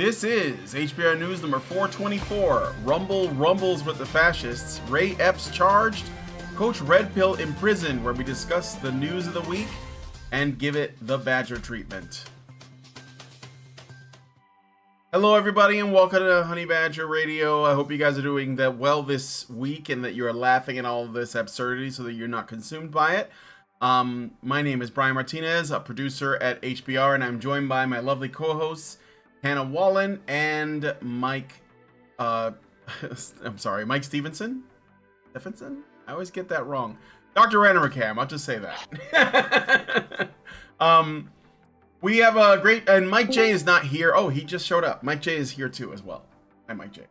This is HBR News number 424. Rumble rumbles with the Fascists. Ray Epps charged. Coach Red Pill imprisoned, where we discuss the news of the week and give it the Badger treatment. Hello, everybody, and welcome to Honey Badger Radio. I hope you guys are doing well this week and that you're laughing at all of this absurdity so that you're not consumed by it. My name is Brian Martinez, a producer at HBR, and I'm joined by my lovely co-hosts, Hannah Wallen and Mike, Mike Stevenson? Stephenson? I always get that wrong. Dr. Ranamacam, I'll just say that. We have a great, and Mike J is not here. Oh, he just showed up. Mike J is here too as well. Hi, Mike J.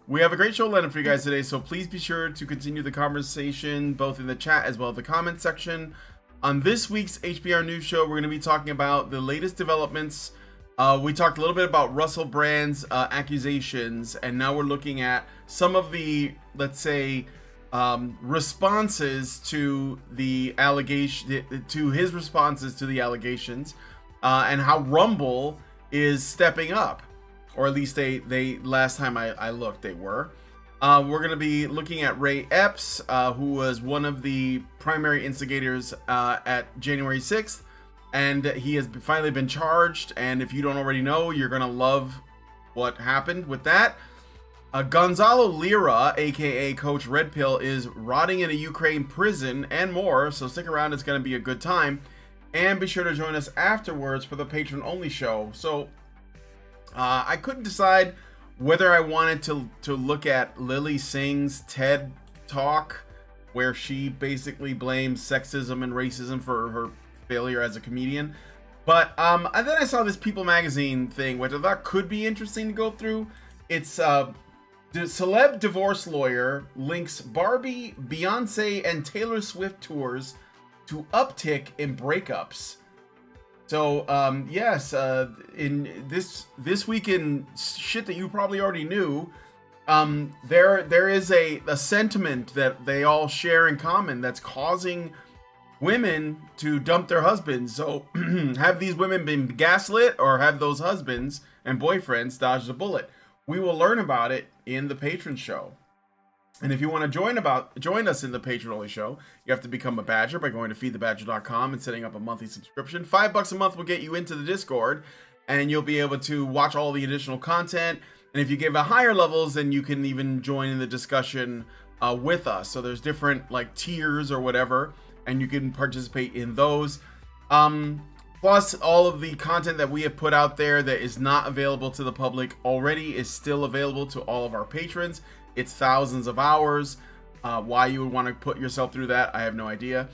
We have a great show lineup for you guys today, so please be sure to continue the conversation both in the chat as well as the comment section. On this week's HBR News Show, we're going to be talking about the latest developments. We talked a little bit about Russell Brand's accusations, and now we're looking at some of the, let's say, responses to the allegation, to his responses to the allegations, and how Rumble is stepping up, or at least they last time I looked, they were. We're going to be looking at Ray Epps, who was one of the primary instigators at January 6th. And he has finally been charged, and if you don't already know, you're gonna love what happened with that. Gonzalo Lira, aka Coach Red Pill, is rotting in a Ukraine prison, and more, so stick around, it's gonna be a good time. And be sure to join us afterwards for the patron-only show. So, I couldn't decide whether I wanted to look at Lily Singh's TED Talk, where she basically blames sexism and racism for her failure as a comedian, but and then I saw this People magazine thing, which I thought could be interesting to go through. It's the celeb divorce lawyer links Barbie, Beyonce, and Taylor Swift tours to uptick in breakups. So yes, in this week in shit that you probably already knew, there is a sentiment that they all share in common that's causing women to dump their husbands. So have these women been gaslit, or have those husbands and boyfriends dodged a bullet? We will learn about it in the patron show. And if you want to join us in the patron only show, you have to become a badger by going to feedthebadger.com and setting up a monthly subscription. $5 a month will get you into the Discord, and you'll be able to watch all the additional content. And if you give a higher levels, then you can even join in the discussion with us. So there's different like tiers or whatever, and you can participate in those. Plus, all of the content that we have put out there that is not available to the public already is still available to all of our patrons. It's thousands of hours. Why you would want to put yourself through that, I have no idea,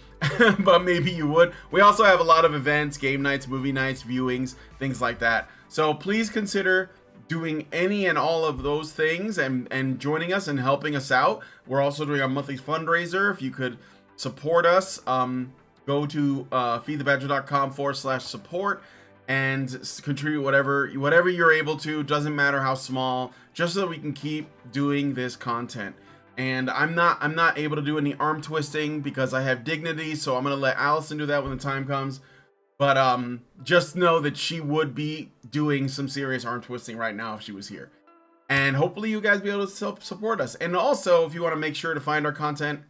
but maybe you would. We also have a lot of events, game nights, movie nights, viewings, things like that. So please consider doing any and all of those things and joining us and helping us out. We're also doing a monthly fundraiser. If you could support us, go to feedthebadger.com/support and contribute whatever you're able to. Doesn't matter how small, just so that we can keep doing this content. And I'm not able to do any arm twisting because I have dignity, so I'm gonna let Allison do that when the time comes. But just know that she would be doing some serious arm twisting right now if she was here. And hopefully you guys be able to support us. And also, if you want to make sure to find our content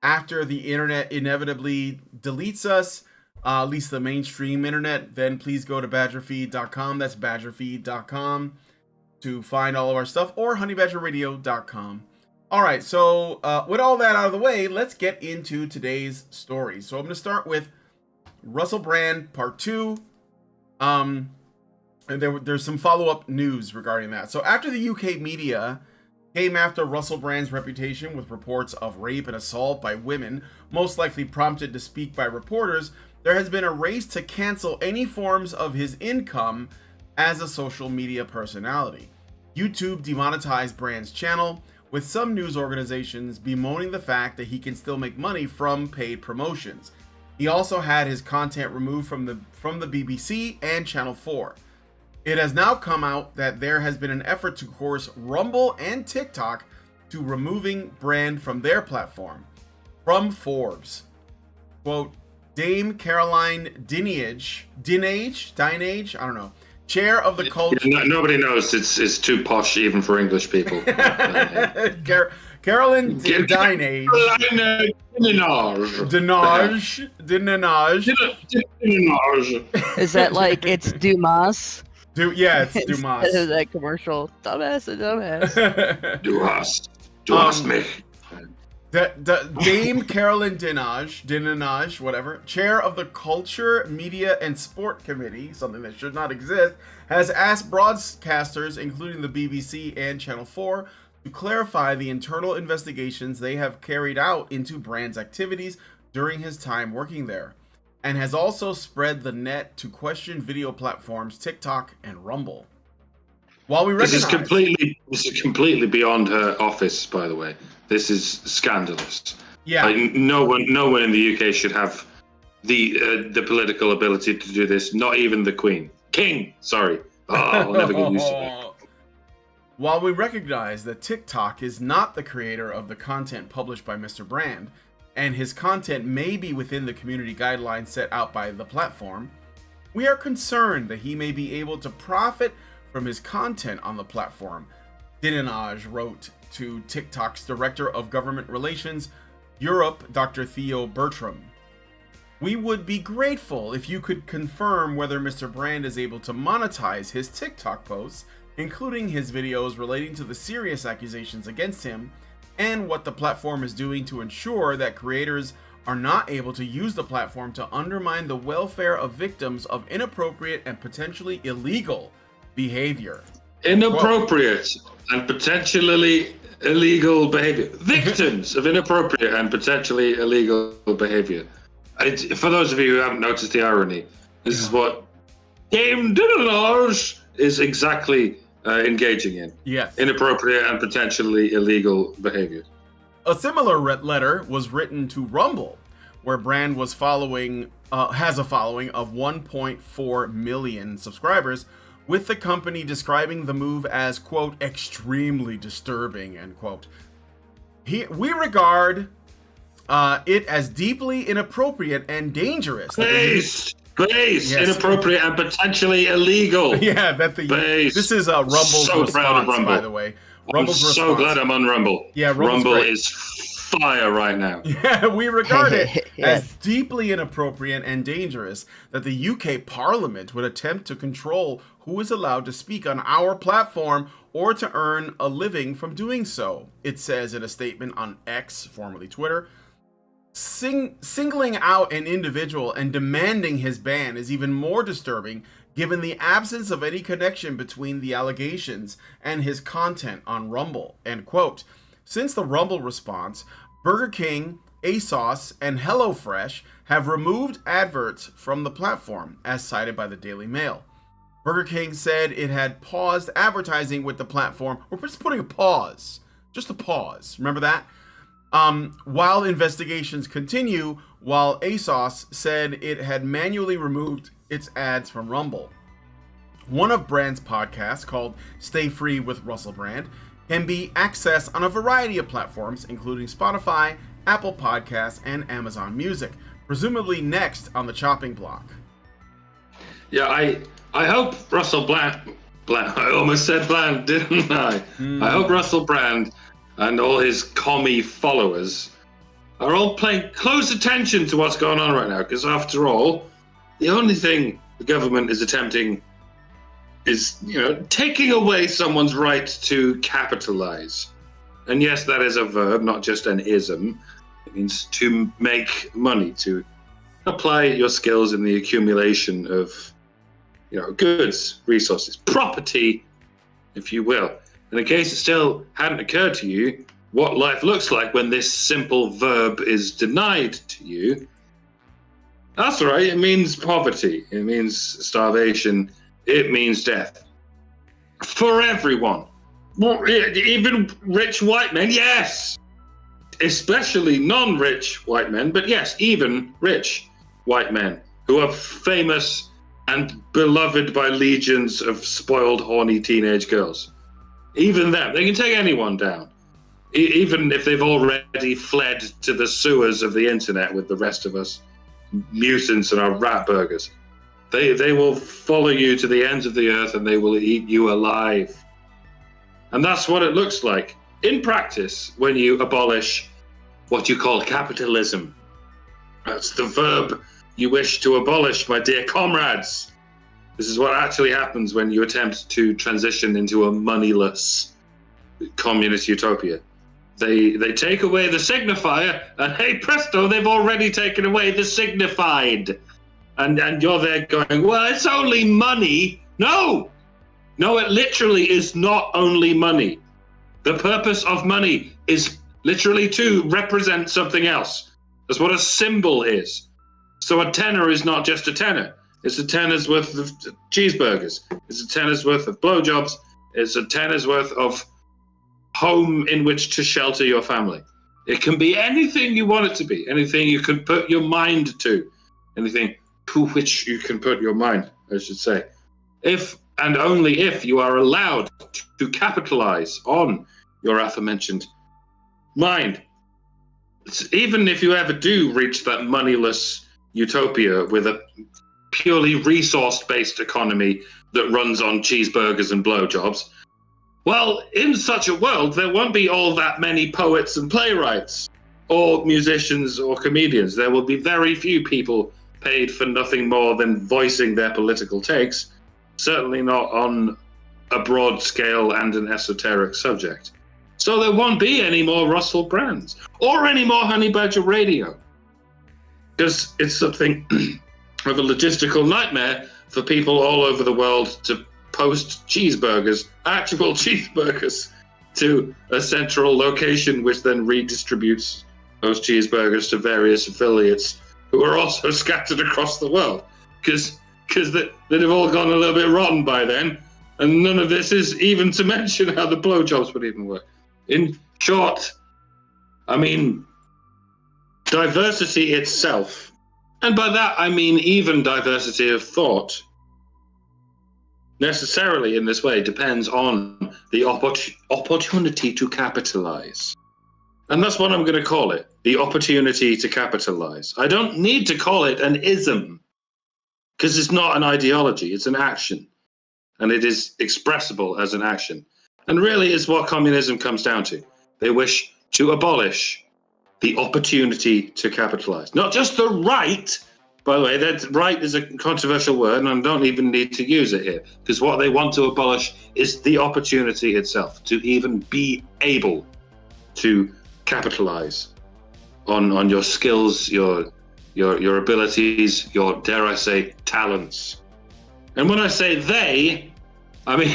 after the internet inevitably deletes us, at least the mainstream internet, then please go to badgerfeed.com. That's badgerfeed.com to find all of our stuff, or honeybadgerradio.com. All right, so with all that out of the way, let's get into today's story. So I'm going to start with Russell Brand Part 2. And there's some follow-up news regarding that. So after the UK media came after Russell Brand's reputation with reports of rape and assault by women, most likely prompted to speak by reporters, there has been a race to cancel any forms of his income as a social media personality. YouTube demonetized Brand's channel, with some news organizations bemoaning the fact that he can still make money from paid promotions. He also had his content removed from the BBC and Channel 4. It has now come out that there has been an effort to coerce Rumble and TikTok to removing Brand from their platform. From Forbes, quote, Dame Caroline Dinenage, I don't know, chair of the culture. Yeah, nobody knows. It's too posh even for English people. Carolyn Dinage. Is that like it's Dumas? Yeah, it's Dumas. Instead of that commercial. Dumbass. Dumas me. Dame Carolyn Dinage, whatever, chair of the Culture, Media, and Sport Committee, something that should not exist, has asked broadcasters, including the BBC and Channel 4, to clarify the internal investigations they have carried out into Brand's activities during his time working there, and has also spread the net to question video platforms TikTok and Rumble. While we recognize... This is completely beyond her office, by the way. This is scandalous. Yeah. No one in the UK should have the political ability to do this. Not even the Queen. King, sorry. Oh, I'll never get used to that. While we recognize that TikTok is not the creator of the content published by Mr. Brand, and his content may be within the community guidelines set out by the platform, we are concerned that he may be able to profit from his content on the platform, Dinenage wrote to TikTok's Director of Government Relations, Europe, Dr. Theo Bertram. We would be grateful if you could confirm whether Mr. Brand is able to monetize his TikTok posts, including his videos relating to the serious accusations against him, and what the platform is doing to ensure that creators are not able to use the platform to undermine the welfare of victims of inappropriate and potentially illegal behavior. Inappropriate and potentially illegal behavior. Victims of inappropriate and potentially illegal behavior. For those of you who haven't noticed the irony, this is what Game Dinenage is exactly engaging in. Yes. Inappropriate and potentially illegal behavior. A similar letter was written to Rumble, where Brand was has a following of 1.4 million subscribers, with the company describing the move as, quote, extremely disturbing, end quote. We regard it as deeply inappropriate and dangerous. Based, yes. Inappropriate and potentially illegal. Yeah, this is Rumble's so response, proud of Rumble. by the way. Rumble's I'm so glad I'm on Rumble. Yeah, Rumble great. is fire right now. Yeah, we regard it as deeply inappropriate and dangerous that the UK Parliament would attempt to control who is allowed to speak on our platform or to earn a living from doing so, it says in a statement on X, formerly Twitter. Singling out an individual and demanding his ban is even more disturbing given the absence of any connection between the allegations and his content on Rumble, end quote. Since the Rumble response, Burger King, ASOS, and HelloFresh have removed adverts from the platform, as cited by the Daily Mail. Burger King said it had paused advertising with the platform. We're just putting a pause. Just a pause. Remember that? While investigations continue, while ASOS said it had manually removed its ads from Rumble. One of Brand's podcasts, called Stay Free with Russell Brand, can be accessed on a variety of platforms, including Spotify, Apple Podcasts, and Amazon Music, presumably next on the chopping block. Yeah, I hope Russell Bland, I almost said Bland, didn't I? I hope Russell Brand and all his commie followers are all paying close attention to what's going on right now, because after all, the only thing the government is attempting is, taking away someone's right to capitalize. And yes, that is a verb, not just an ism. It means to make money, to apply your skills in the accumulation of, goods, resources, property, if you will. And in case it still hadn't occurred to you what life looks like when this simple verb is denied to you, that's right, it means poverty, it means starvation, it means death. For everyone. Even rich white men, yes! Especially non-rich white men, but yes, even rich white men who are famous and beloved by legions of spoiled, horny teenage girls. Even them, they can take anyone down. Even if they've already fled to the sewers of the internet with the rest of us mutants and our rat burgers. They will follow you to the ends of the earth and they will eat you alive. And that's what it looks like in practice when you abolish what you call capitalism. That's the verb you wish to abolish, my dear comrades. This is what actually happens when you attempt to transition into a moneyless communist utopia. They take away the signifier, and hey presto, they've already taken away the signified. And you're there going, well, it's only money. No, it literally is not only money. The purpose of money is literally to represent something else. That's what a symbol is. So a tenner is not just a tenner. It's a tenner's worth of cheeseburgers. It's a tenner's worth of blowjobs. It's a tenner's worth of home in which to shelter your family. It can be anything you want it to be, anything you can put your mind to, anything to which you can put your mind, I should say. If and only if you are allowed to capitalize on your aforementioned mind. Even if you ever do reach that moneyless utopia with a purely resource-based economy that runs on cheeseburgers and blowjobs, well, in such a world, there won't be all that many poets and playwrights or musicians or comedians. There will be very few people paid for nothing more than voicing their political takes, certainly not on a broad scale and an esoteric subject. So there won't be any more Russell Brands or any more Honey Badger Radio, because it's something of a logistical nightmare for people all over the world to post cheeseburgers, actual cheeseburgers, to a central location, which then redistributes those cheeseburgers to various affiliates who are also scattered across the world, because they'd have all gone a little bit rotten by then, and none of this is even to mention how the blowjobs would even work. In short, I mean, diversity itself, and by that I mean even diversity of thought, necessarily in this way depends on the opportunity to capitalize. And that's what I'm going to call it, the opportunity to capitalize. I don't need to call it an ism, because it's not an ideology, it's an action. And it is expressible as an action. And really is what communism comes down to. They wish to abolish the opportunity to capitalize. Not just the right, by the way, that right is a controversial word, and I don't even need to use it here, because what they want to abolish is the opportunity itself, to even be able to capitalize on your skills, your abilities, your, dare I say, talents. And when I say they, I mean,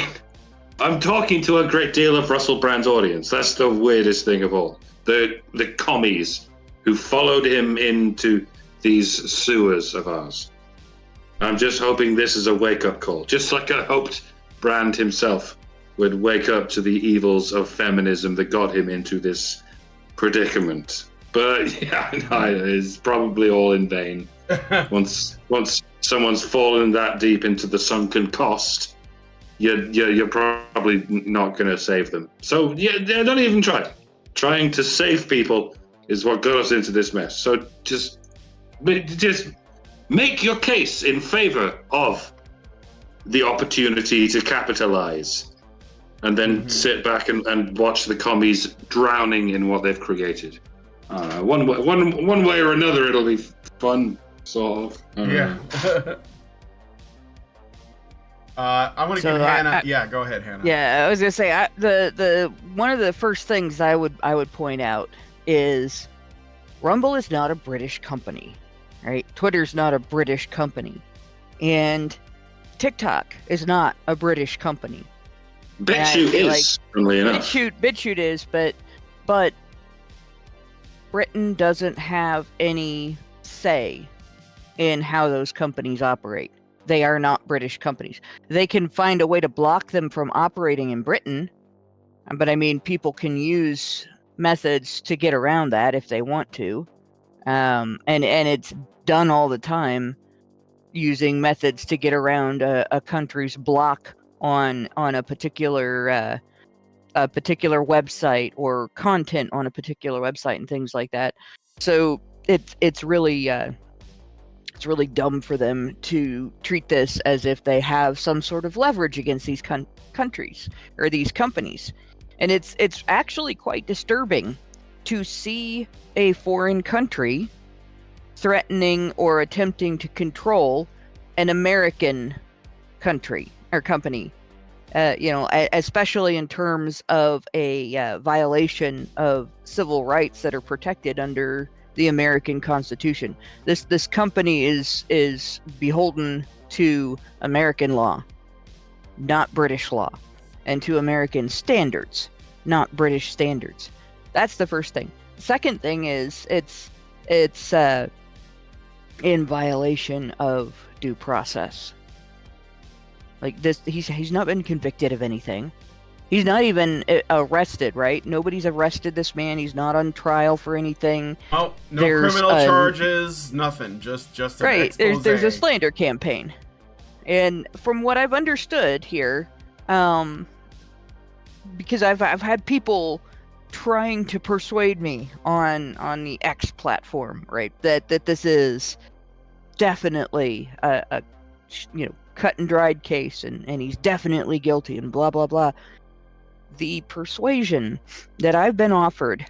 I'm talking to a great deal of Russell Brand's audience. That's the weirdest thing of all. The commies who followed him into these sewers of ours. I'm just hoping this is a wake-up call, just like I hoped Brand himself would wake up to the evils of feminism that got him into this predicament. But yeah, no, it's probably all in vain. Once someone's fallen that deep into the sunken cost, you're probably not going to save them. So yeah, don't even try. Trying to save people is what got us into this mess. So just make your case in favor of the opportunity to capitalize, and then sit back and watch the commies drowning in what they've created. One way or another, it'll be fun, sort of. Yeah. I want to give Hannah. Yeah, go ahead, Hannah. Yeah, I was gonna say the one of the first things I would point out is Rumble is not a British company, right? Twitter's not a British company, and TikTok is not a British company. BitChute is, funnily enough. BitChute is, but Britain doesn't have any say in how those companies operate. They are not British companies. They can find a way to block them from operating in Britain, but I mean, people can use methods to get around that if they want to, and it's done all the time, using methods to get around a country's block on a particular website or content on a particular website and things like that. So it's really it's really dumb for them to treat this as if they have some sort of leverage against these countries or these companies. And it's actually quite disturbing to see a foreign country threatening or attempting to control an American country or company, especially in terms of a violation of civil rights that are protected under the American Constitution. This company is beholden to American law, not British law, and to American standards, not British standards. That's the first thing. Second thing is it's in violation of due process. Like this, he's not been convicted of anything. He's not even arrested, right? Nobody's arrested this man. He's not on trial for anything. Oh, no criminal charges, nothing. Just an right. expose. There's a slander campaign, and from what I've understood here, because I've had people trying to persuade me on the X platform, right, that this is definitely a cut and dried case, and he's definitely guilty, and blah blah blah. The persuasion that I've been offered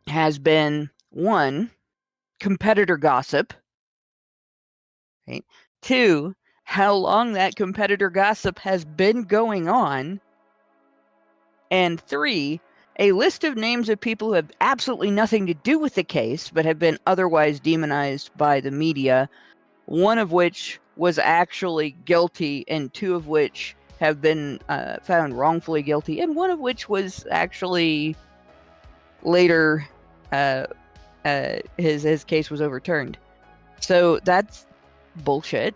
has been, one, competitor gossip, right? Two, how long that competitor gossip has been going on, and three, a list of names of people who have absolutely nothing to do with the case but have been otherwise demonized by the media, one of which was actually guilty and two of which have been found wrongfully guilty, and one of which was actually later his case was overturned. So that's bullshit.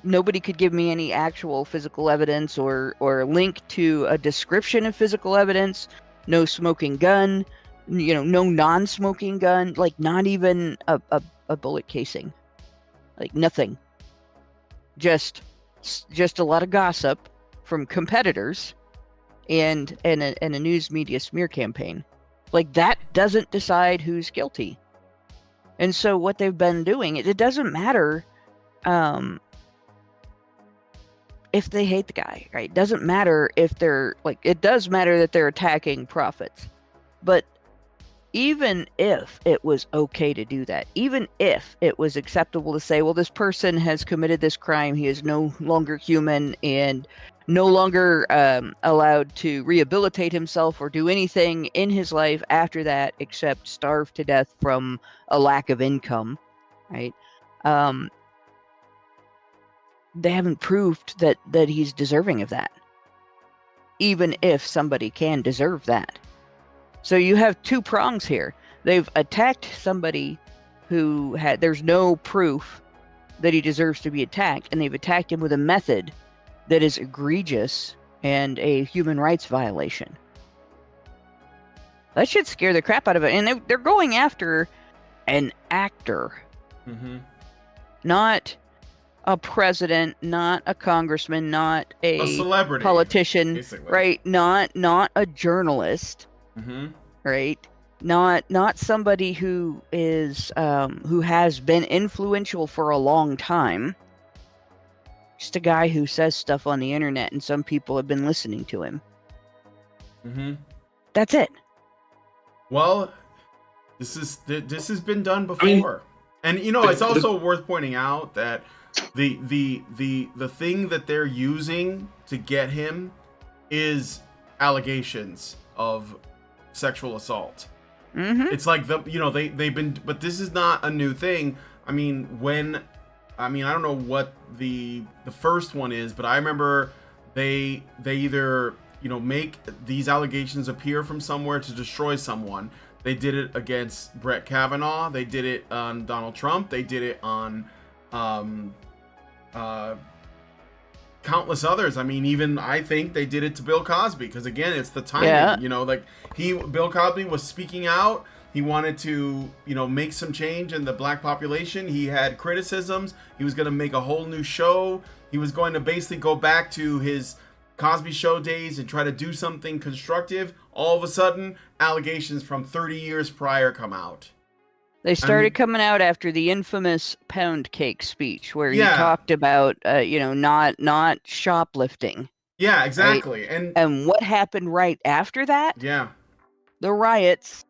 Nobody could give me any actual physical evidence or link to a description of physical evidence. No smoking gun, no non-smoking gun, like not even a bullet casing, like nothing. Just a lot of gossip from competitors and a news media smear campaign. Like that doesn't decide who's guilty. And so what they've been doing, it doesn't matter if they hate the guy, right? It doesn't matter if it does matter that they're attacking prophets. But even if it was okay to do that, even if it was acceptable to say, well, this person has committed this crime, he is no longer human and no longer allowed to rehabilitate himself or do anything in his life after that except starve to death from a lack of income, right? They haven't proved that he's deserving of that, even if somebody can deserve that. So you have two prongs here. They've attacked somebody who there's no proof that he deserves to be attacked, and they've attacked him with a method that is egregious and a human rights violation. That should scare the crap out of it. And they're going after an actor, not a president, not a congressman, not a celebrity, politician, basically. Right? Not a journalist. Right? Not somebody who is who has been influential for a long time. Just a guy who says stuff on the internet, and some people have been listening to him. That's it. Well, this has been done before, and it's also worth pointing out that the thing that they're using to get him is allegations of sexual assault. It's like they've been, but this is not a new thing. I don't know what the first one is, but I remember they either make these allegations appear from somewhere to destroy someone. They did it against Brett Kavanaugh. They did it on Donald Trump. They did it on countless others. I mean, even I think they did it to Bill Cosby, because again, it's the timing. Yeah. Bill Cosby was speaking out. He wanted to, make some change in the black population. He had criticisms. He was going to make a whole new show. He was going to basically go back to his Cosby Show days and try to do something constructive. All of a sudden, allegations from 30 years prior come out. They started coming out after the infamous pound cake speech, where he Yeah. talked about, not shoplifting. Yeah, exactly. Right? And what happened right after that? Yeah. The riots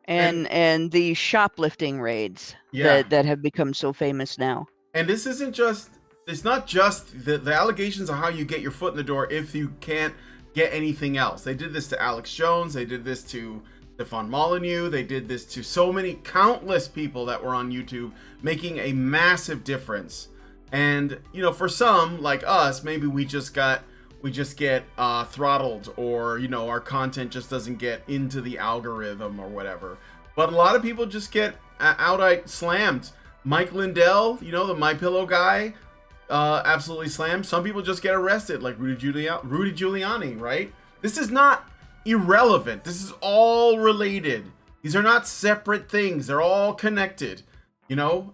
and the shoplifting raids that have become so famous now. And this isn't just, it's not just the allegations of how you get your foot in the door if you can't get anything else. They did this to Alex Jones. They did this to Stefan Molyneux. They did this to so many countless people that were on YouTube, making a massive difference. And, you know, for some like us, maybe we just get throttled, or, you know, our content just doesn't get into the algorithm or whatever. But a lot of people just get outright slammed. Mike Lindell, you know, the MyPillow guy, absolutely slammed. Some people just get arrested, like Rudy Giuliani, right? This is not irrelevant. This is all related. These are not separate things. They're all connected, you know?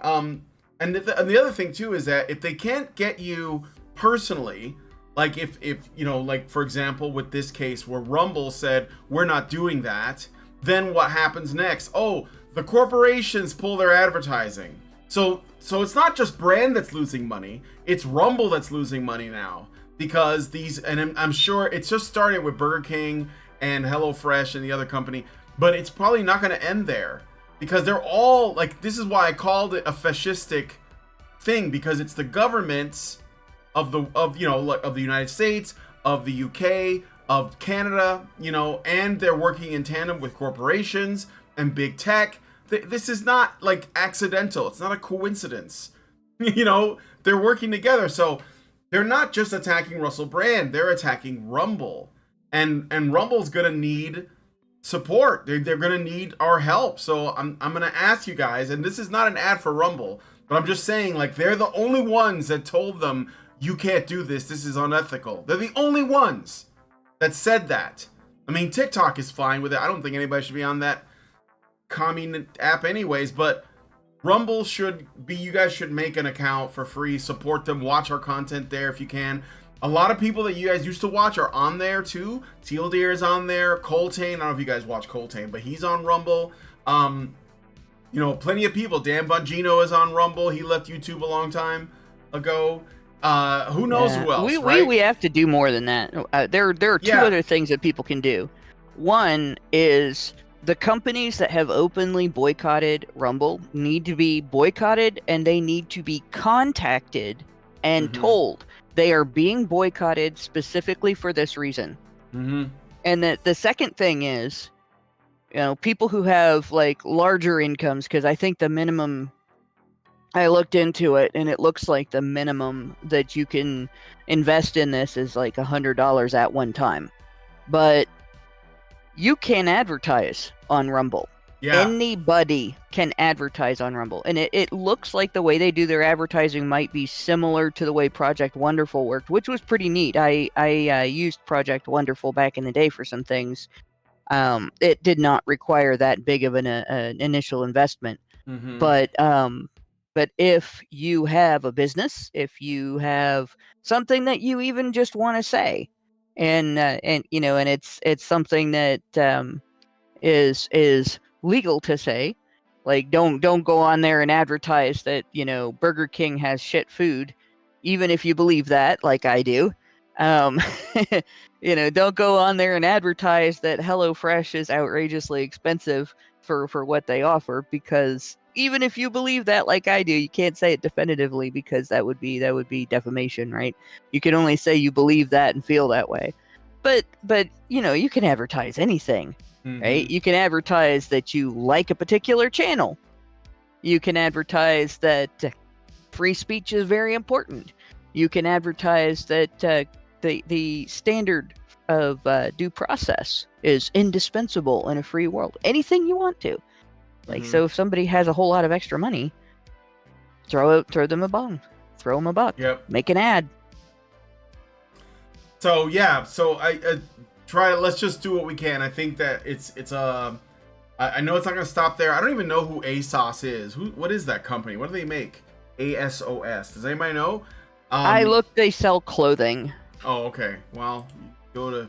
And the other thing, too, is that if they can't get you personally, like if you know, like, for example, with this case where Rumble said, we're not doing that, then what happens next? Oh, the corporations pull their advertising. So it's not just brand that's losing money, it's Rumble that's losing money now, because these, and I'm sure it's just started with Burger King and HelloFresh and the other company, but it's probably not going to end there, because they're all like, this is why I called it a fascistic thing, because it's the governments of the United States, of the UK, of Canada, you know, and they're working in tandem with corporations and big tech. This is not like accidental. It's not a coincidence. You know, they're working together. So they're not just attacking Russell Brand, they're attacking Rumble. And Rumble's going to need support. They're going to need our help. So I'm going to ask you guys, and this is not an ad for Rumble, but I'm just saying, like, they're the only ones that told them, you can't do this. This is unethical. They're the only ones that said that. I mean, TikTok is fine with it. I don't think anybody should be on that commie app anyways, but Rumble should be, you guys should make an account for free, support them, watch our content there if you can. A lot of people that you guys used to watch are on there too. Teal Deer is on there. Coltane, I don't know if you guys watch Coltane, but he's on Rumble. You know, plenty of people. Dan Bongino is on Rumble. He left YouTube a long time ago. Who knows who else, right? We have to do more than that. There are two other things that people can do. One is the companies that have openly boycotted Rumble need to be boycotted, and they need to be contacted and told they are being boycotted specifically for this reason. And the second thing is, you know, people who have like larger incomes, because I think the minimum, I looked into it and it looks like the minimum that you can invest in this is like $100 at one time. But you can advertise on Rumble. Yeah. Anybody can advertise on Rumble. And it looks like the way they do their advertising might be similar to the way Project Wonderful worked, which was pretty neat. I used Project Wonderful back in the day for some things. It did not require that big of an initial investment. But if you have a business, if you have something that you even just want to say, and you know, and it's something that is legal to say, like don't go on there and advertise that, you know, Burger King has shit food, even if you believe that, like I do. You know, don't go on there and advertise that HelloFresh is outrageously expensive for what they offer, because even if you believe that, like I do, you can't say it definitively, because that would be defamation, right? You can only say you believe that and feel that way. But you know, you can advertise anything, right? You can advertise that you like a particular channel. You can advertise that free speech is very important. You can advertise that the standard of due process is indispensable in a free world. Anything you want to. Like, so if somebody has a whole lot of extra money, throw them a bone, throw them a buck, make an ad. So yeah, so I let's just do what we can. I think that I know it's not gonna stop there. I don't even know who ASOS is. What is that company? What do they make? ASOS. Does anybody know? I looked. They sell clothing. Oh, okay. Well, go to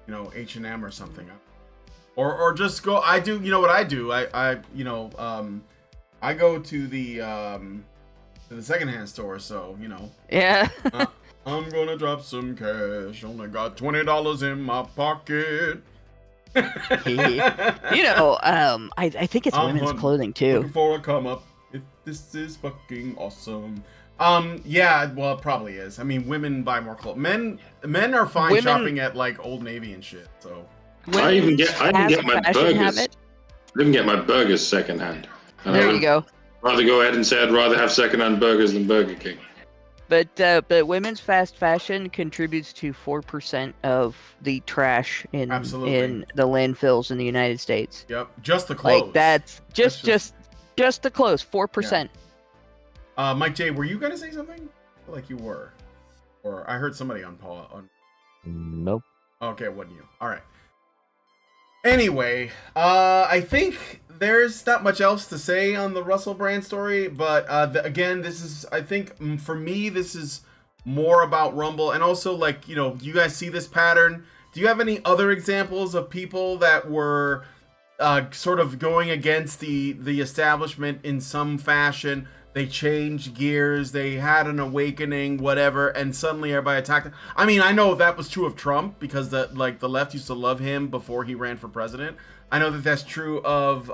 you know, H&M or something. Or just go. I do. You know what I do? I go to the secondhand store. So Yeah. I'm gonna drop some cash. Only got $20 in my pocket. I think it's women's hunting, clothing too. Looking for a come up. If this is fucking awesome. Yeah, well, it probably is. I mean, women buy more clothes. Men are fine shopping at like Old Navy and shit. So I even get my burgers. I even get my burgers secondhand. There you go. Rather go ahead and say I'd rather have secondhand burgers than Burger King. But women's fast fashion contributes to 4% of the trash in the landfills in the United States. Yep, just the clothes. Like that's just the clothes, 4%. Yeah. Mike J, were you gonna say something? I feel like you were, or I heard somebody on Paul. Nope. Okay, it wasn't you. All right. Anyway, I think there's not much else to say on the Russell Brand story, but again, this is, I think, for me, this is more about Rumble, and also, like, you guys see this pattern. Do you have any other examples of people that were sort of going against the establishment in some fashion? They changed gears, they had an awakening, whatever, and suddenly everybody attacked him. I mean, I know that was true of Trump, because the left used to love him before he ran for president. I know that that's true of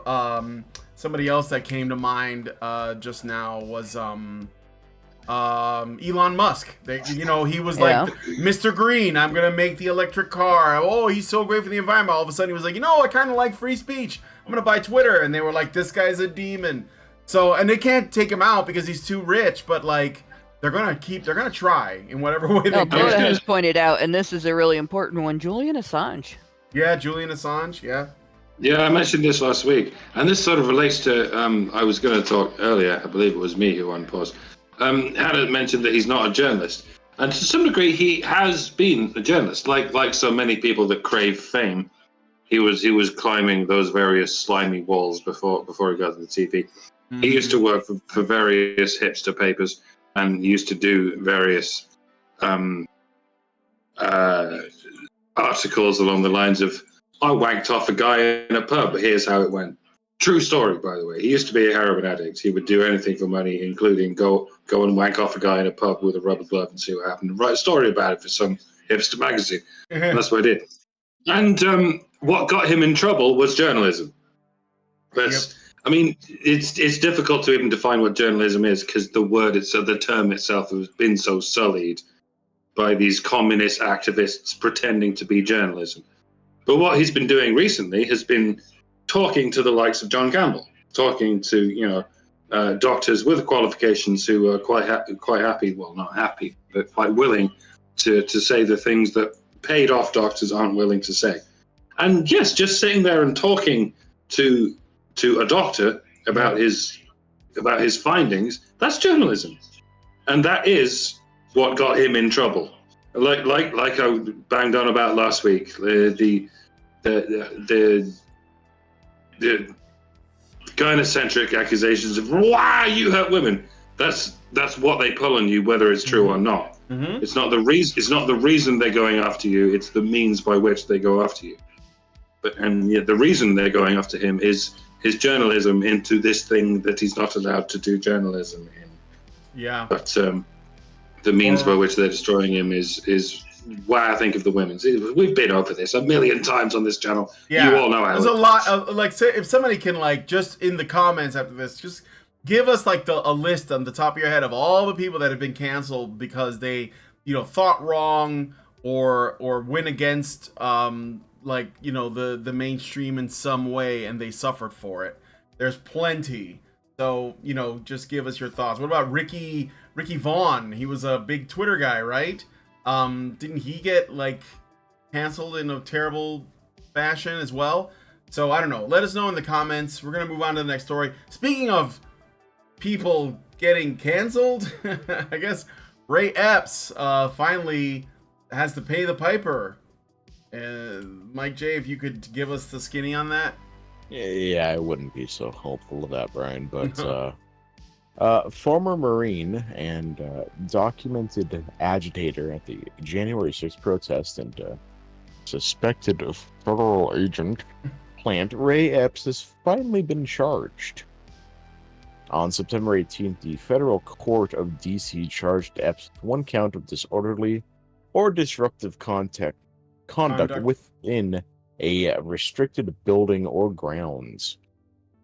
somebody else that came to mind just now was Elon Musk. He was like, Mr. Green, I'm gonna make the electric car. Oh, he's so great for the environment. All of a sudden he was like, I kind of like free speech. I'm gonna buy Twitter. And they were like, this guy's a demon. So, and they can't take him out because he's too rich, but like, they're gonna try in whatever way they can. Boda has pointed out, and this is a really important one, Julian Assange. Yeah, Julian Assange, yeah. Yeah, I mentioned this last week, and this sort of relates to, I was going to talk earlier, I believe it was me who unpaused, had mentioned that he's not a journalist. And to some degree, he has been a journalist, like so many people that crave fame. He was climbing those various slimy walls before he got to the TV. Mm-hmm. He used to work for various hipster papers and used to do various articles along the lines of, I wanked off a guy in a pub, here's how it went. True story, by the way. He used to be a heroin addict. He would do anything for money, including go and wank off a guy in a pub with a rubber glove and see what happened. And write a story about it for some hipster magazine. And that's what I did. And what got him in trouble was journalism. I mean, it's difficult to even define what journalism is, because the term itself has been so sullied by these communist activists pretending to be journalism. But what he's been doing recently has been talking to the likes of John Campbell, talking to doctors with qualifications who are quite happy, well, not happy, but quite willing to say the things that paid off doctors aren't willing to say. And yes, just sitting there and talking to a doctor about his findings, that's journalism, and that is what got him in trouble. Like I banged on about last week, the gynocentric accusations of "Wow, you hurt women." That's what they pull on you, whether it's true or not. Mm-hmm. It's not the reason they're going after you. It's the means by which they go after you. And yet the reason they're going after him is his journalism into this thing that he's not allowed to do journalism in. Yeah. But the means by which they're destroying him is why I think of the women's. We've been over this a million times on this channel. Yeah. You all know how. There's a lot of, like, say, if somebody can, like, just in the comments after this, just give us like a list on the top of your head of all the people that have been canceled because they, thought wrong or went against the mainstream in some way and they suffered for it. There's plenty. So, just give us your thoughts. What about Ricky Vaughn? He was a big Twitter guy, right? Didn't he get canceled in a terrible fashion as well? So I don't know. Let us know in the comments. We're gonna move on to the next story. Speaking of people getting canceled, I guess Ray Epps finally has to pay the piper. Mike J, if you could give us the skinny on that. Yeah, I wouldn't be so hopeful of that, Brian. But former Marine and documented agitator at the January 6th protest and suspected federal agent plant, Ray Epps has finally been charged. On September 18th, the federal court of D.C. charged Epps with one count of disorderly or disruptive conduct within a restricted building or grounds.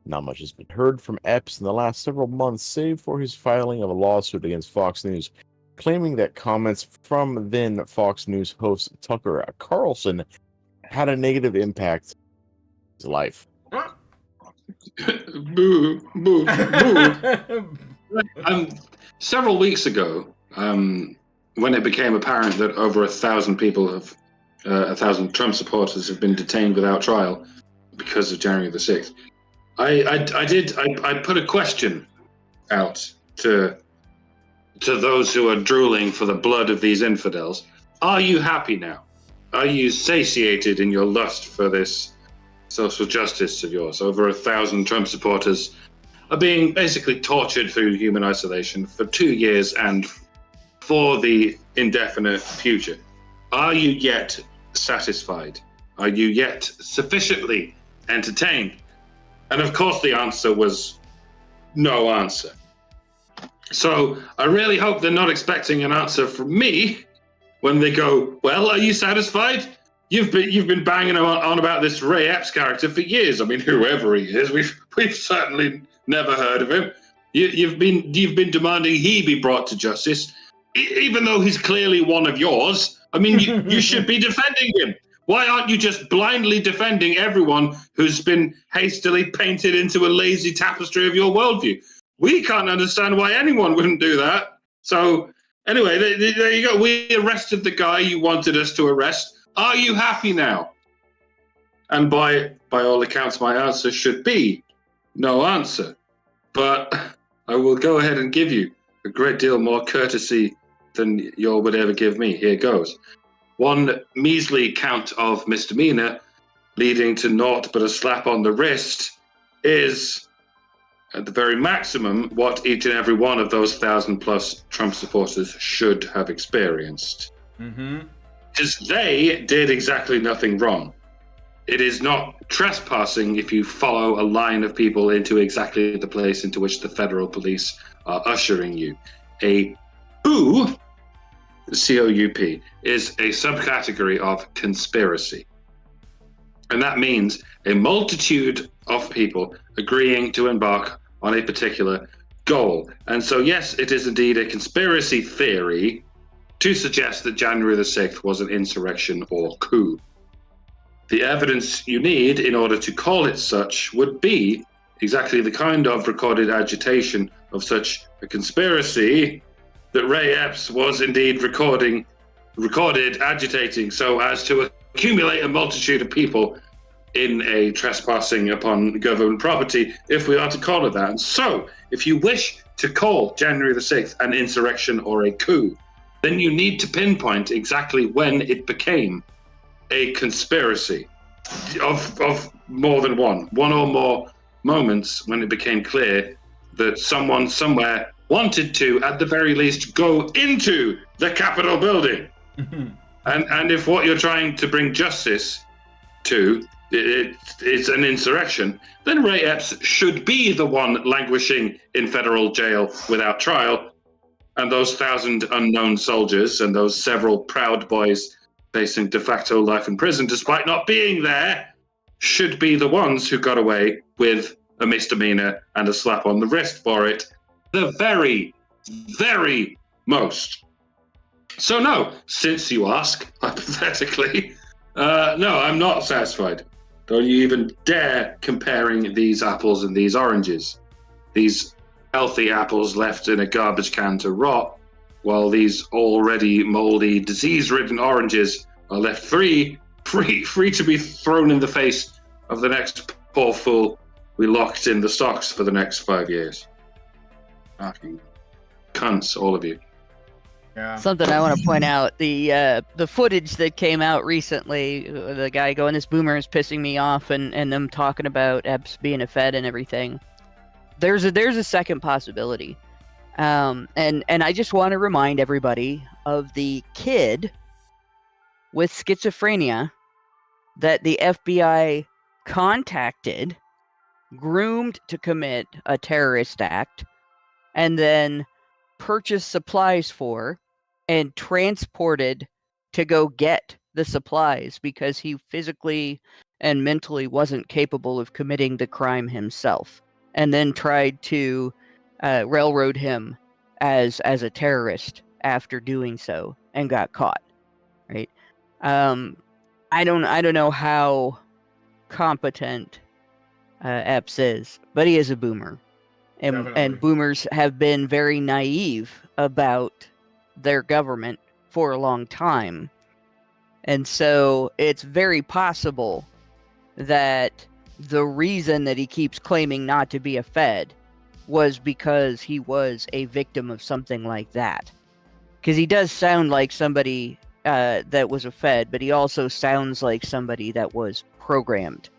Not much has been heard from Epps in the last several months, save for his filing of a lawsuit against Fox News, claiming that comments from then Fox News host Tucker Carlson had a negative impact on his life. Boo, boo, boo. Several weeks ago, when it became apparent that over 1,000 people have, 1,000 Trump supporters have been detained without trial because of January the 6th, I put a question out to those who are drooling for the blood of these infidels. Are you happy now? Are you satiated in your lust for this social justice of yours? Over 1,000 Trump supporters are being basically tortured through human isolation for 2 years and for the indefinite future. Are you yet satisfied? Are you yet sufficiently entertained? And of course the answer was no answer. So I really hope they're not expecting an answer from me when they go, well, are you satisfied? You've been banging on about this Ray Epps character for years. I mean, whoever he is, we've certainly never heard of him. You've been demanding he be brought to justice, even though he's clearly one of yours. I mean, you should be defending him. Why aren't you just blindly defending everyone who's been hastily painted into a lazy tapestry of your worldview? We can't understand why anyone wouldn't do that. So anyway, there you go. We arrested the guy you wanted us to arrest. Are you happy now? And by all accounts, my answer should be no answer. But I will go ahead and give you a great deal more courtesy than you would ever give me. Here goes. One measly count of misdemeanor leading to naught but a slap on the wrist is, at the very maximum, what each and every one of those 1,000+ Trump supporters should have experienced. Because they did exactly nothing wrong. It is not trespassing if you follow a line of people into exactly the place into which the federal police are ushering you. A coup, C-O-U-P, is a subcategory of conspiracy. And that means a multitude of people agreeing to embark on a particular goal. And so, yes, it is indeed a conspiracy theory to suggest that January the 6th was an insurrection or coup. The evidence you need in order to call it such would be exactly the kind of recorded agitation of such a conspiracy that Ray Epps was indeed recorded agitating so as to accumulate a multitude of people in a trespassing upon government property, if we are to call it that. And so, if you wish to call January the 6th an insurrection or a coup, then you need to pinpoint exactly when it became a conspiracy of more than one or more moments when it became clear that someone somewhere wanted to, at the very least, go into the Capitol building. And if what you're trying to bring justice to it's an insurrection, then Ray Epps should be the one languishing in federal jail without trial, and those 1,000 unknown soldiers and those several Proud Boys facing de facto life in prison despite not being there should be the ones who got away with a misdemeanor and a slap on the wrist for it, the very, very most. So no, since you ask, hypothetically, no, I'm not satisfied. Don't you even dare comparing these apples and these oranges. These healthy apples left in a garbage can to rot, while these already moldy, disease-ridden oranges are left free to be thrown in the face of the next poor fool we locked in the stocks for the next 5 years. Fucking cunts, all of you. Yeah. Something I want to point out, the footage that came out recently, the guy going, this boomer is pissing me off, and them talking about Epps being a Fed and everything. There's a second possibility. And I just want to remind everybody of the kid with schizophrenia that the FBI contacted, groomed to commit a terrorist act, and then purchased supplies for and transported to go get the supplies because he physically and mentally wasn't capable of committing the crime himself, and then tried to railroad him as a terrorist after doing so and got caught. Right? I don't know how competent Epps is, but he is a boomer. And Definitely. boomers have been very naive about their government for a long time. And so it's very possible that the reason that he keeps claiming not to be a Fed was because he was a victim of something like that. Because he does sound like somebody that was a Fed, but he also sounds like somebody that was programmed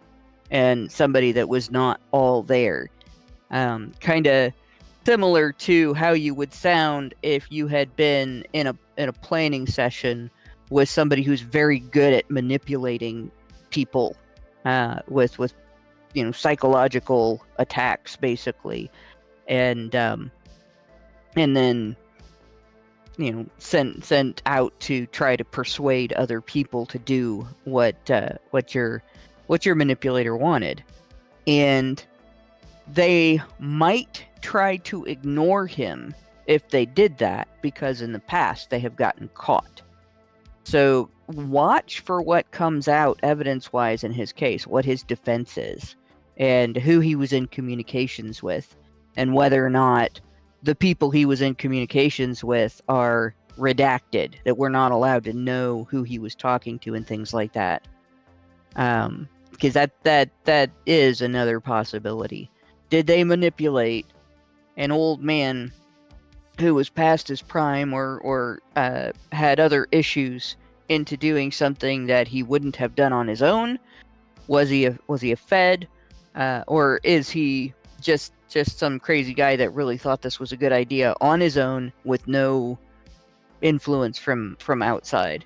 and somebody that was not all there. Kind of similar to how you would sound if you had been in a planning session with somebody who's very good at manipulating people with psychological attacks, basically, and then sent out to try to persuade other people to do what your manipulator wanted. And they might try to ignore him if they did that, because in the past they have gotten caught. So watch for what comes out evidence-wise in his case, what his defense is, and who he was in communications with, and whether or not the people he was in communications with are redacted, that we're not allowed to know who he was talking to and things like that. Because that is another possibility. Did they manipulate an old man who was past his prime or had other issues into doing something that he wouldn't have done on his own? Was he a Fed, or is he just some crazy guy that really thought this was a good idea on his own with no influence from outside?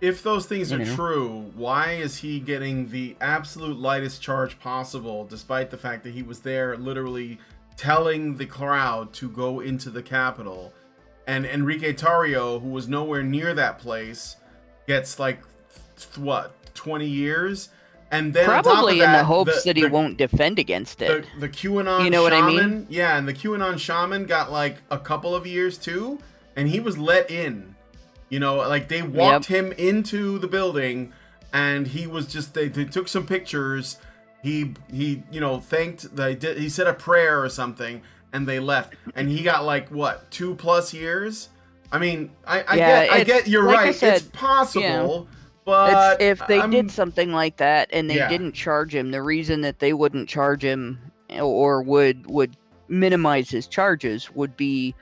If those things are true, why is he getting the absolute lightest charge possible, despite the fact that he was there literally telling the crowd to go into the Capitol? And Enrique Tarrio, who was nowhere near that place, gets 20 years? And then probably on top of that, in the hopes that he won't defend against it. The QAnon you know shaman, what I mean? Yeah, and the QAnon shaman got a couple of years too, and he was let in. They walked him into the building, and he was just, they took some pictures. He thanked, he said a prayer or something, and they left. And he got 2+ years? I mean, I get you're right. I said, it's possible, but if they did something like that and they didn't charge him, the reason that they wouldn't charge him or would minimize his charges would be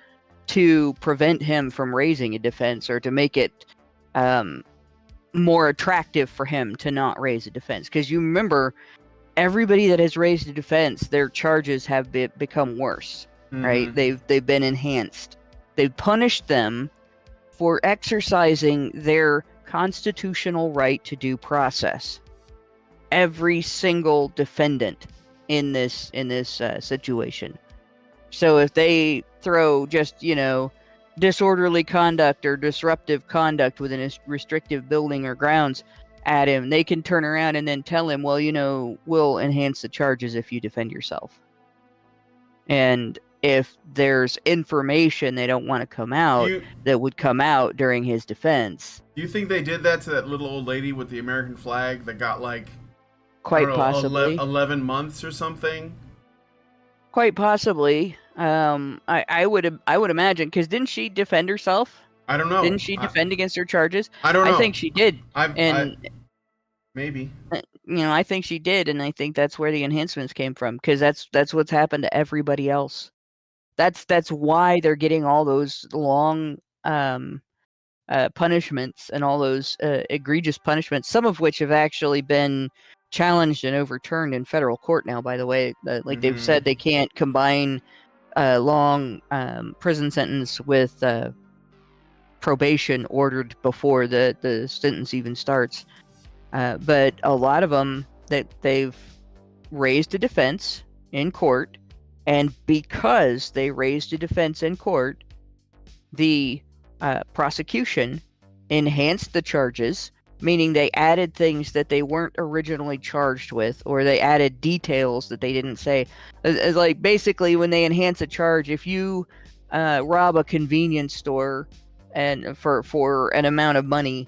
to prevent him from raising a defense, or to make it more attractive for him to not raise a defense. Because you remember, everybody that has raised a defense, their charges have become worse, right? They've been enhanced. They've punished them for exercising their constitutional right to due process. Every single defendant in this situation. So if they throw just, disorderly conduct or disruptive conduct within a restrictive building or grounds at him, they can turn around and then tell him, well, we'll enhance the charges if you defend yourself. And if there's information they don't want to come out, that would come out during his defense. Do you think they did that to that little old lady with the American flag that got quite possibly 11 months or something? Quite possibly. I would imagine, because didn't she defend herself? I don't know. Didn't she defend against her charges? I don't know. I think she did. Maybe. I think she did, and I think that's where the enhancements came from, because that's what's happened to everybody else. That's why they're getting all those long punishments and all those egregious punishments, some of which have actually been challenged and overturned in federal court now, by the way. They've said they can't combine long prison sentence with probation ordered before the sentence even starts. But a lot of them that they've raised a defense in court, and because they raised a defense in court, the prosecution enhanced the charges, meaning they added things that they weren't originally charged with, or they added details that they didn't say. It's like, basically, when they enhance a charge, if you rob a convenience store and for an amount of money,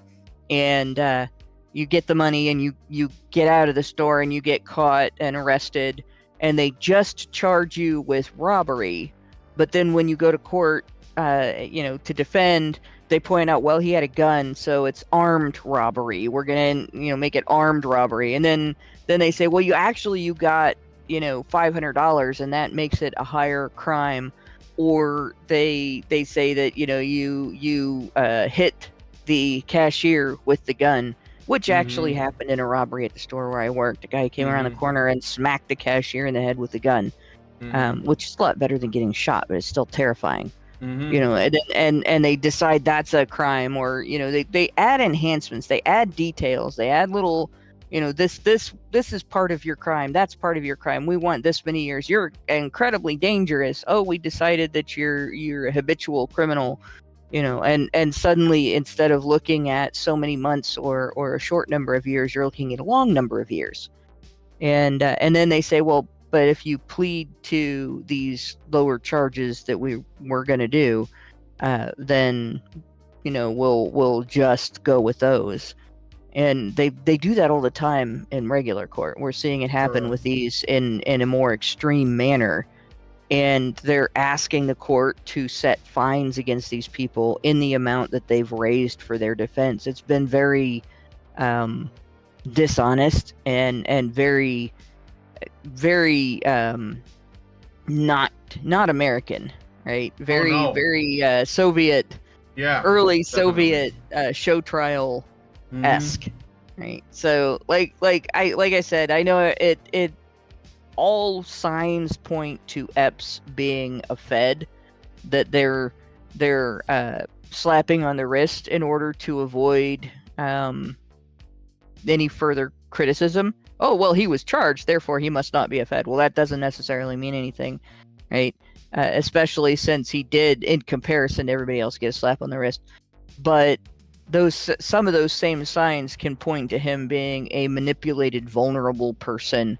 and you get the money and you get out of the store and you get caught and arrested, and they just charge you with robbery, but then when you go to court, to defend, they point out, well, he had a gun, so it's armed robbery. We're gonna, make it armed robbery, and then they say, well, you got, $500, and that makes it a higher crime, or they say that you hit the cashier with the gun, which actually happened in a robbery at the store where I worked. A guy came around the corner and smacked the cashier in the head with a gun, which is a lot better than getting shot, but it's still terrifying. And they decide that's a crime, or they add enhancements, they add details, they add little, this is part of your crime, that's part of your crime, we want this many years, you're incredibly dangerous, oh, we decided that you're a habitual criminal, and suddenly, instead of looking at so many months or a short number of years, you're looking at a long number of years, and then they say, well, but if you plead to these lower charges that we're going to do, then, we'll just go with those. And they do that all the time in regular court. We're seeing it happen with these in a more extreme manner. And they're asking the court to set fines against these people in the amount that they've raised for their defense. It's been very dishonest and very not American, right? Very Soviet, early Soviet show trial esque, right? So like I said, I know it all signs point to Epps being a Fed, that they're slapping on the wrist in order to avoid any further criticism. Oh, well, he was charged, therefore he must not be a Fed. Well, that doesn't necessarily mean anything, right? Especially since he did, in comparison to everybody else, get a slap on the wrist. But some of those same signs can point to him being a manipulated, vulnerable person.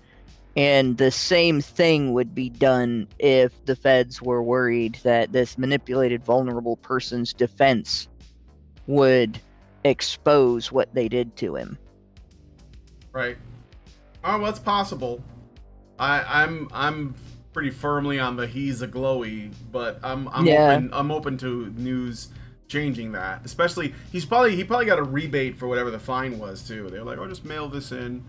And the same thing would be done if the Feds were worried that this manipulated, vulnerable person's defense would expose what they did to him. Right. Oh, well, it's possible. I'm pretty firmly on the he's a glowy, but I'm open to news changing that. Especially he probably got a rebate for whatever the fine was too. They were like, oh, just mail this in.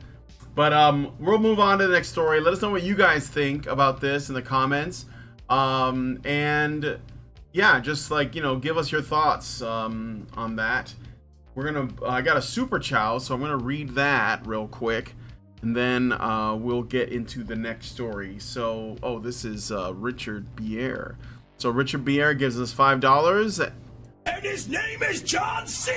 But we'll move on to the next story. Let us know what you guys think about this in the comments. And yeah, just give us your thoughts on that. I got a super chow, so I'm gonna read that real quick. And then we'll get into the next story. So, this is Richard Bier. So Richard Bier gives us $5. And his name is John C.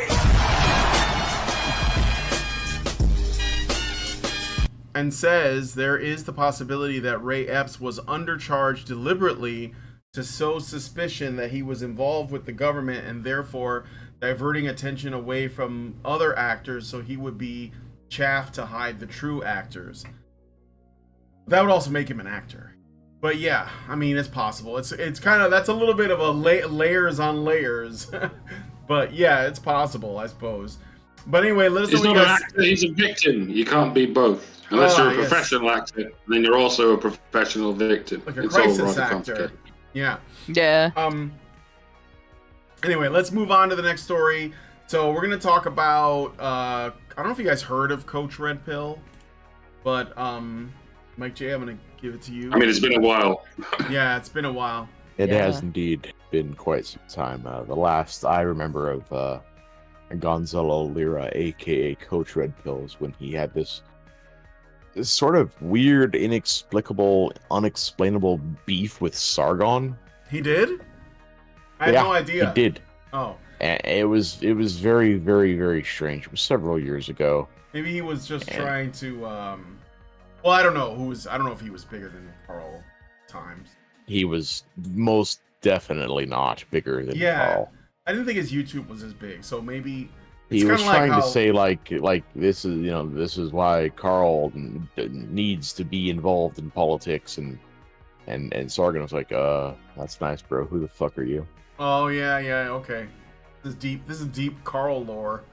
And says there is the possibility that Ray Epps was undercharged deliberately to sow suspicion that he was involved with the government and therefore diverting attention away from other actors so he would be chaff to hide the true actors. That would also make him an actor. But yeah, I mean, it's possible. It's kind of, that's a little bit of a layers on layers. But yeah, it's possible, I suppose. But anyway, let us know. He's not an actor, he's a victim. You can't be both. Unless you're a professional actor, then you're also a professional victim. Like a crisis actor. Yeah. Yeah. Anyway, let's move on to the next story. So we're gonna talk about I don't know if you guys heard of Coach Red Pill, but Mike J, I'm gonna give it to you. I mean, it's been a while. Yeah, it's been a while. It has indeed been quite some time. The last I remember of Gonzalo Lira, aka Coach Red Pill, is when he had this sort of weird, inexplicable, unexplainable beef with Sargon. He did? I had no idea. He did. Oh. And it was very, very, very strange. It was several years ago. Maybe he was just trying to Well, I don't know if he was bigger than Carl Times. He was most definitely not bigger than Carl. I didn't think his YouTube was as big, so maybe he was trying to say like this is why Carl needs to be involved in politics, and Sargon was like, that's nice, bro. Who the fuck are you? Oh yeah, okay. This is deep Carl lore.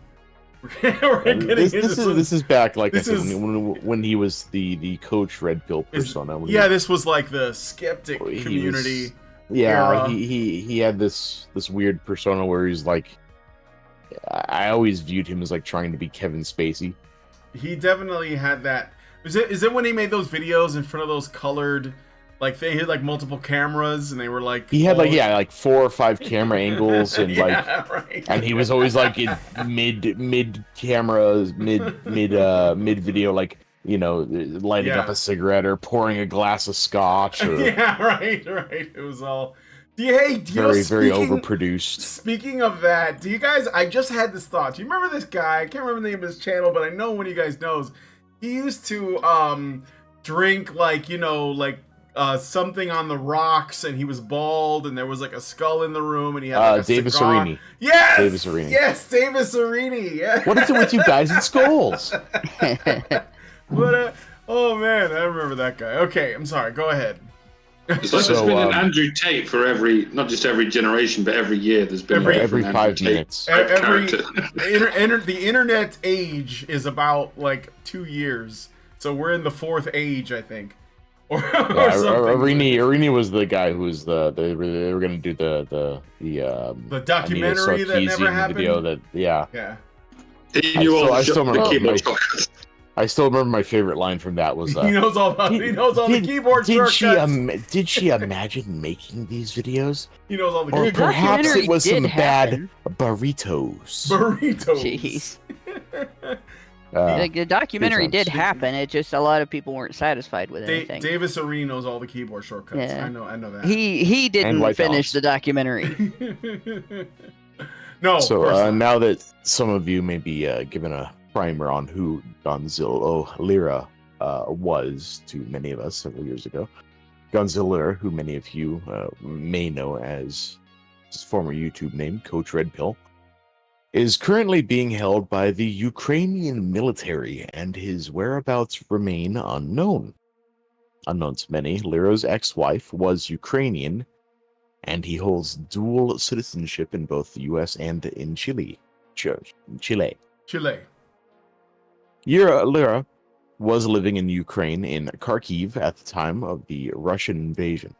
This is back like when he was the Coach Red Pill persona. This was like the skeptic community. Era. He had this weird persona where he's like, I always viewed him as like trying to be Kevin Spacey. He definitely had that. Is it when he made those videos in front of those colored, like they had like multiple cameras and they were like he had like 4 or 5 camera angles and right. And he was always like in mid cameras, mid video, like, you know, lighting up a cigarette or pouring a glass of scotch. Or... right. It was all. Very overproduced. Speaking of that, do you guys? I just had this thought. Do you remember this guy? I can't remember the name of his channel, but I know one of you guys knows. He used to drink like, you know, like something on the rocks, and he was bald, and there was like a skull in the room, and he had like a Davis cigar. Arini. Yes, Davis Arini. Yes, Davis Arini. Yeah. What is it with you guys and skulls? Oh man, I remember that guy. Okay, I'm sorry. Go ahead. It's like there's been an Andrew Tate for not just every generation, but every year. There's been every 5 minutes. The internet age is about like 2 years, so we're in the 4th age, I think. Or something. Arini was the guy who was they were going to do the documentary that never happened. Video yeah. I still remember my favorite line from that was he knows all the keyboard shortcuts. Did she imagine making these videos? He knows all the Or keyboard. perhaps it was some bad burritos. Jeez. The documentary did happen. It just a lot of people weren't satisfied with anything. Davis Arini knows all the keyboard shortcuts. Yeah. I know that. He didn't finish the documentary. No. So now that some of you may be given a primer on who Gonzalo Lira was to many of us several years ago, Gonzalo Lira, who many of you may know as his former YouTube name, Coach Red Pill, is currently being held by the Ukrainian military, and his whereabouts remain unknown. Unknown to many, Lira's ex-wife was Ukrainian, and he holds dual citizenship in both the U.S. and in Chile. Lira was living in Ukraine in Kharkiv at the time of the Russian invasion.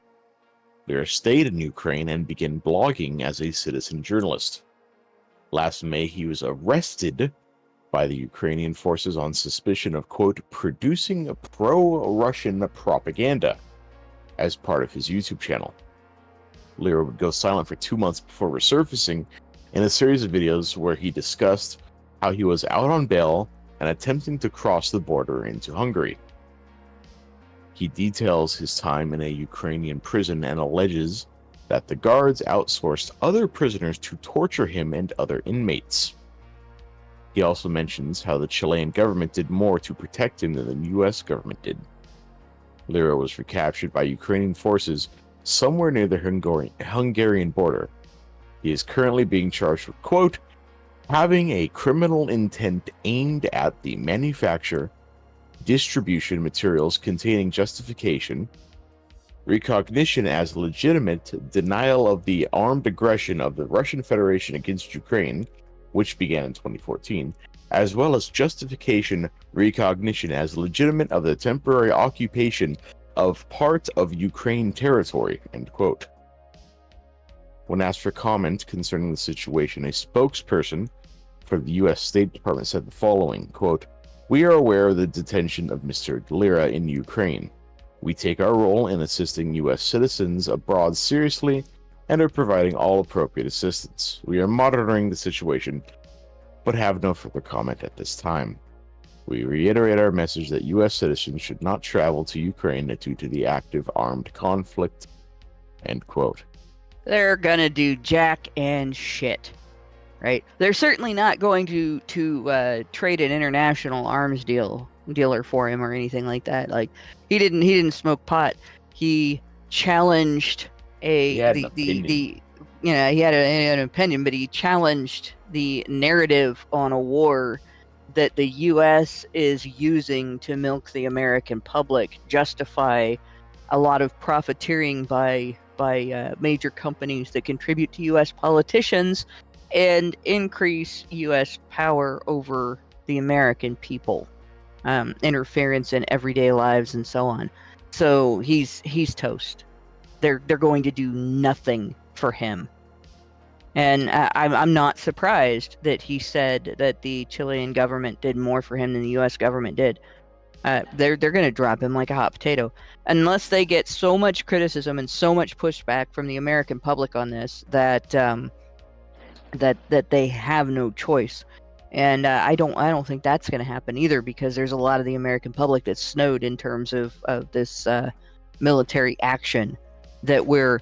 Lira stayed in Ukraine and began blogging as a citizen journalist. Last May, he was arrested by the Ukrainian forces on suspicion of, quote, producing pro-Russian propaganda as part of his YouTube channel. Lira would go silent for 2 months before resurfacing in a series of videos where he discussed how he was out on bail and attempting to cross the border into Hungary. He details his time in a Ukrainian prison and alleges that the guards outsourced other prisoners to torture him and other inmates. He also mentions how the Chilean government did more to protect him than the US government did. Lira was recaptured by Ukrainian forces somewhere near the Hungarian border. He is currently being charged with, quote, having a criminal intent aimed at the manufacture, distribution materials containing justification, recognition as legitimate, denial of the armed aggression of the Russian Federation against Ukraine, which began in 2014, as well as justification, recognition as legitimate of the temporary occupation of part of Ukraine territory, end quote. When asked for comment concerning the situation, a spokesperson for the U.S. State Department said the following, quote, we are aware of the detention of Mr. Lira in Ukraine. We take our role in assisting U.S. citizens abroad seriously and are providing all appropriate assistance. We are monitoring the situation, but have no further comment at this time. We reiterate our message that U.S. citizens should not travel to Ukraine due to the active armed conflict, end quote. They're gonna do jack and shit, right? They're certainly not going to trade an international arms deal dealer for him or anything like that. Like he didn't smoke pot. He challenged He had an opinion. he had an opinion, but he challenged the narrative on a war that the U.S. is using to milk the American public, justify a lot of profiteering by major companies that contribute to U.S. politicians, and increase U.S. power over the American people, interference in everyday lives and so on. So he's toast. They're going to do nothing for him. And I'm not surprised that he said that the Chilean government did more for him than the U.S. government did. They're going to drop him like a hot potato unless they get so much criticism and so much pushback from the American public on this that that they have no choice. And I don't think that's going to happen either, because there's a lot of the American public that's snowed in terms of this military action that we're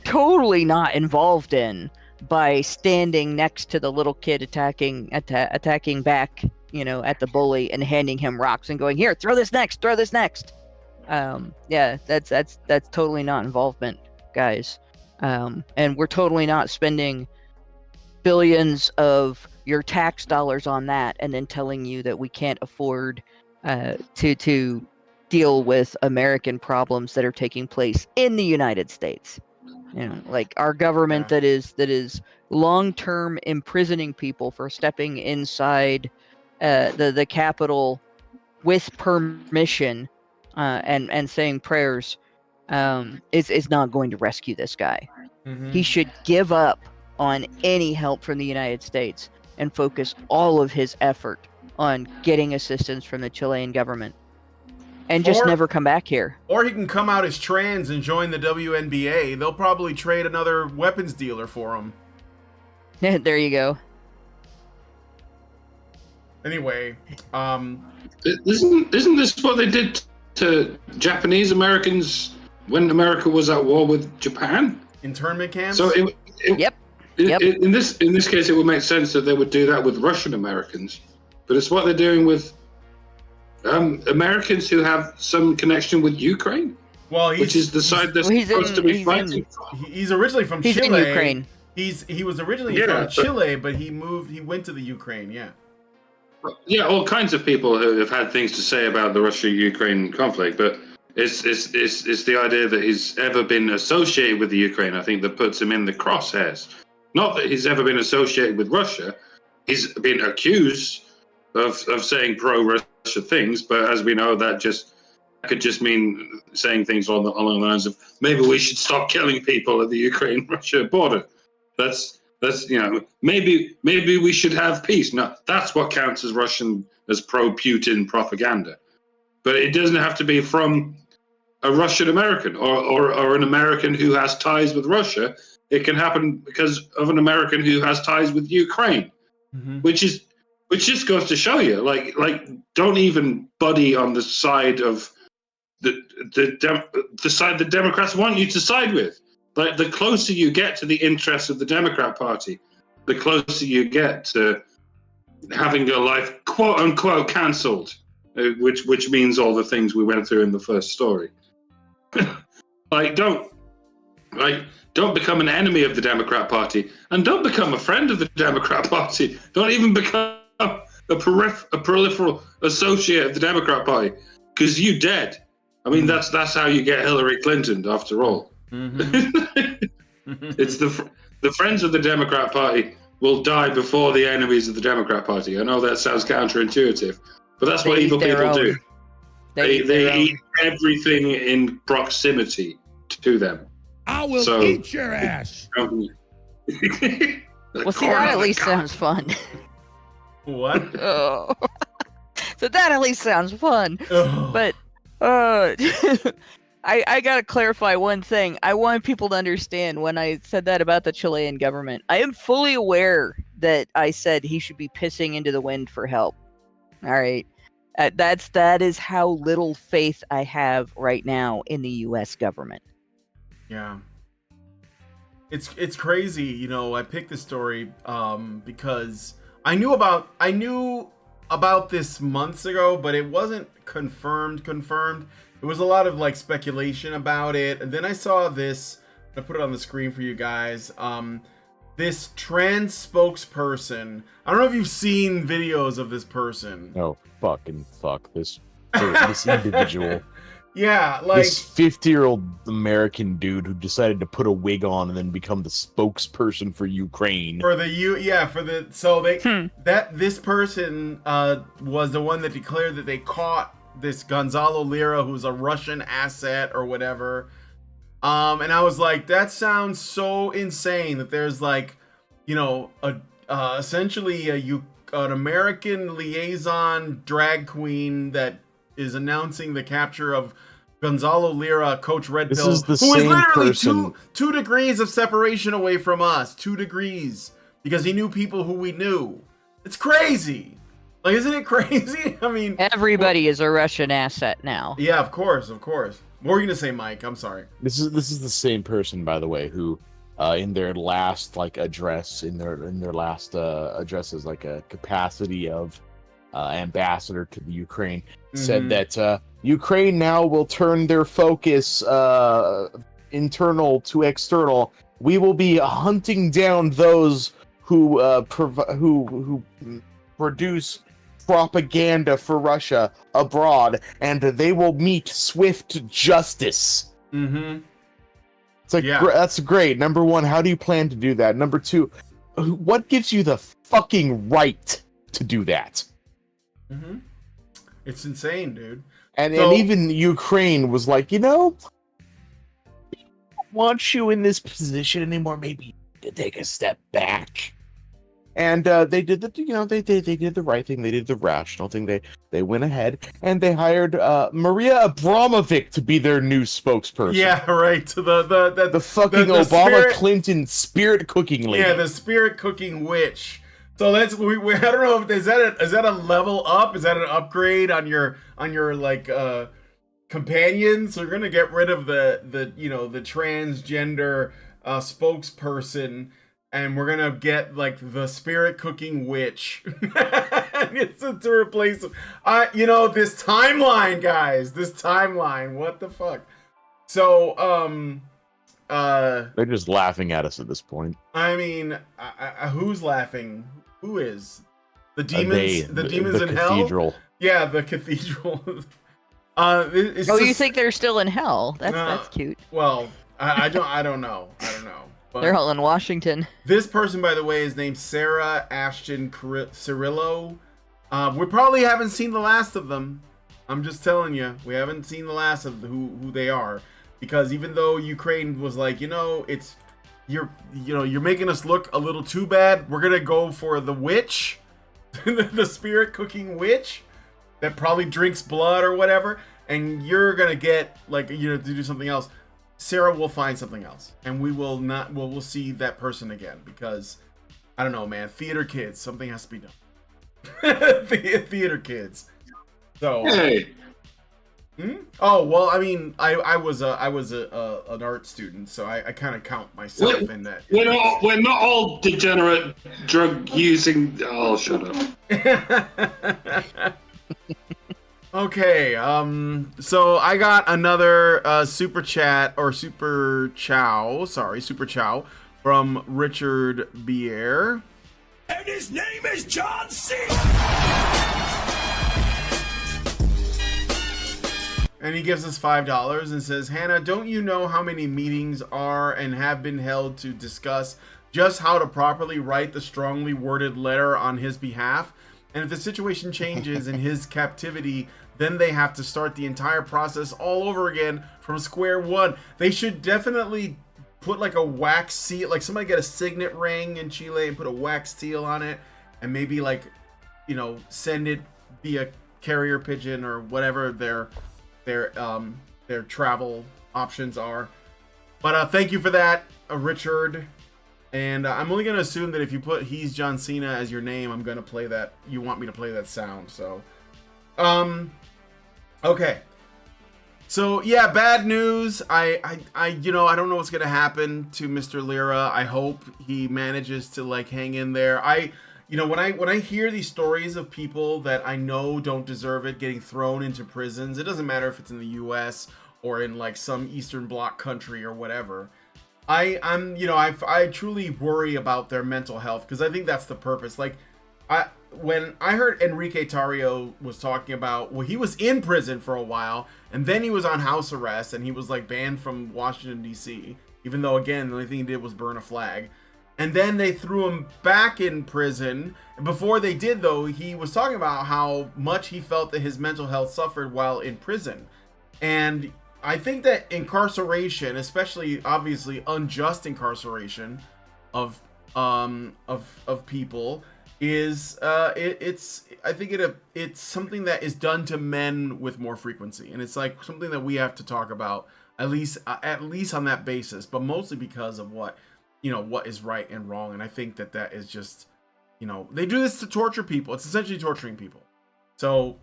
totally not involved in, by standing next to the little kid attacking back, at the bully and handing him rocks and going, here, throw this next. Yeah, that's totally not involvement, guys. And we're totally not spending billions of your tax dollars on that and then telling you that we can't afford to deal with American problems that are taking place in the United States. Like our government that is long-term imprisoning people for stepping inside the Capitol with permission and saying prayers is not going to rescue this guy. Mhm. He should give up on any help from the United States and focus all of his effort on getting assistance from the Chilean government. And just never come back here. Or he can come out as trans and join the WNBA. They'll probably trade another weapons dealer for him. There you go. Anyway, Isn't this what they did to Japanese Americans when America was at war with Japan? Internment camps? So Yep. in this case, it would make sense that they would do that with Russian Americans, but it's what they're doing with Americans who have some connection with Ukraine. Well, which is the side that's supposed to be fighting. He's originally from Chile. He's in Ukraine. He was originally from Chile, but he went to the Ukraine. Yeah, all kinds of people who have had things to say about the Russia-Ukraine conflict, but it's the idea that he's ever been associated with the Ukraine, I think, that puts him in the crosshairs. Not that he's ever been associated with Russia. He's been accused of saying pro-Russia things, but as we know, that could just mean saying things along the lines of, maybe we should stop killing people at the Ukraine-Russia border. That's maybe we should have peace. No, that's what counts as pro-Putin propaganda. But it doesn't have to be from a Russian American or an American who has ties with Russia. It can happen because of an American who has ties with Ukraine, which just goes to show you, like don't even buddy on the side of the side the Democrats want you to side with. Like, the closer you get to the interests of the Democrat Party, the closer you get to having your life quote unquote cancelled, which means all the things we went through in the first story. Don't become an enemy of the Democrat Party, and don't become a friend of the Democrat Party. Don't even become a peripheral associate of the Democrat Party, because you dead. I mean, that's how you get Hillary Clinton, after all. It's the friends of the Democrat Party will die before the enemies of the Democrat Party. I know that sounds counterintuitive, but that's what evil people do. They eat everything in proximity to them. I will eat your ass. Well, see, that at least sounds fun. What? Oh. So that at least sounds fun. But I gotta clarify one thing. I want people to understand when I said that about the Chilean government. I am fully aware that I said he should be pissing into the wind for help. All right. That is how little faith I have right now in the U.S. government. Yeah. It's crazy. I picked this story because I knew about this months ago, but it wasn't confirmed. It was a lot of like speculation about it. And then I saw this, I put it on the screen for you guys. This trans spokesperson. I don't know if you've seen videos of this person. Oh, fucking fuck this individual. Yeah, like this 50-year-old American dude who decided to put a wig on and then become the spokesperson for Ukraine. This person was the one that declared that they caught this Gonzalo Lira, who's a Russian asset or whatever. And I was like, that sounds so insane that there's like, you know, essentially an American liaison drag queen that is announcing the capture of Gonzalo Lira, Coach Red Pill, who is literally two degrees of separation away from us. 2 degrees, because he knew people who we knew. It's crazy. Like, isn't it crazy? I mean, everybody is a Russian asset now. Yeah, of course. What were you gonna say, Mike? I'm sorry. This is the same person, by the way, who in their last address as like a capacity of ambassador to the Ukraine, said that Ukraine now will turn their focus internal to external. We will be hunting down those who produce propaganda for Russia abroad, and they will meet swift justice. It's like, that's great. Number one, how do you plan to do that? Number two, what gives you the fucking right to do that? It's insane, dude. And even Ukraine was like, you know, we don't want you in this position anymore. Maybe to take a step back. And they did they did the right thing. They did the rational thing. They went ahead and they hired Maria Abramovic to be their new spokesperson. Yeah, right. To the fucking Obama Clinton spirit cooking lady. Yeah, the spirit cooking witch. So let's we I don't know if is that a level up? Is that an upgrade on your like companion? So we're gonna get rid of the transgender spokesperson, and we're gonna get like the spirit cooking witch. It's to replace him. This timeline, guys. This timeline. What the fuck? So they're just laughing at us at this point. I mean, who's laughing? Who is? The demons? The demons in cathedral. hell? Yeah, the cathedral. You think they're still in hell? That's cute. Well, I don't know. But they're all in Washington. This person, by the way, is named Sarah Ashton Cirillo. We probably haven't seen the last of them. I'm just telling you, we haven't seen the last of who they are, because even though Ukraine was like, you're making us look a little too bad, we're gonna go for the witch, the spirit cooking witch that probably drinks blood or whatever, and you're gonna get to do something else. Sarah will find something else, and we will not. We'll see that person again, because I don't know, man. Theater kids, something has to be done. Theater kids. So. Hey. Oh well, I mean, I was an art student, so I kind of count myself in that. We're not all degenerate drug using. Oh, shut up. Okay, so I got another super chat from Richard Bier. And his name is John C. And he gives us $5 and says, Hannah, don't you know how many meetings are and have been held to discuss just how to properly write the strongly worded letter on his behalf? And if the situation changes in his captivity, then they have to start the entire process all over again from square one. They should definitely put like a wax seal, like somebody get a signet ring in Chile and put a wax seal on it, and maybe send it via carrier pigeon or whatever their travel options are. But thank you for that, Richard. And I'm only going to assume that if you put He's John Cena as your name, I'm going to play that. You want me to play that sound. So, okay. So, yeah, bad news. I don't know what's going to happen to Mr. Lira. I hope he manages to hang in there. when I hear these stories of people that I know don't deserve it getting thrown into prisons, it doesn't matter if it's in the U.S. or in like some Eastern Bloc country or whatever. I truly worry about their mental health, because I think that's the purpose. Like, when I heard Enrique Tarrio was talking about, well, he was in prison for a while, and then he was on house arrest, and he was like banned from Washington D.C. Even though, again, the only thing he did was burn a flag. And then they threw him back in prison. And before they did, though, he was talking about how much he felt that his mental health suffered while in prison. And I think that incarceration, especially obviously unjust incarceration of people, is it's something that is done to men with more frequency, and it's like something that we have to talk about at least on that basis, but mostly because of what is right and wrong. And I think that is just, they do this to torture people. It's essentially torturing people. So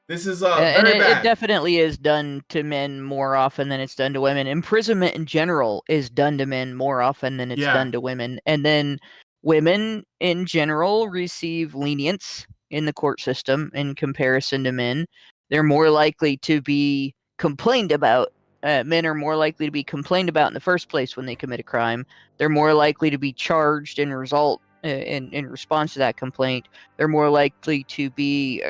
this is very bad. It definitely is done to men more often than it's done to women. Imprisonment in general is done to men more often than it's done to women. And then women in general receive lenience in the court system in comparison to men. They're more likely to be complained about. Men are more likely to be complained about in the first place when they commit a crime. They're more likely to be charged in response to that complaint. They're more likely to be,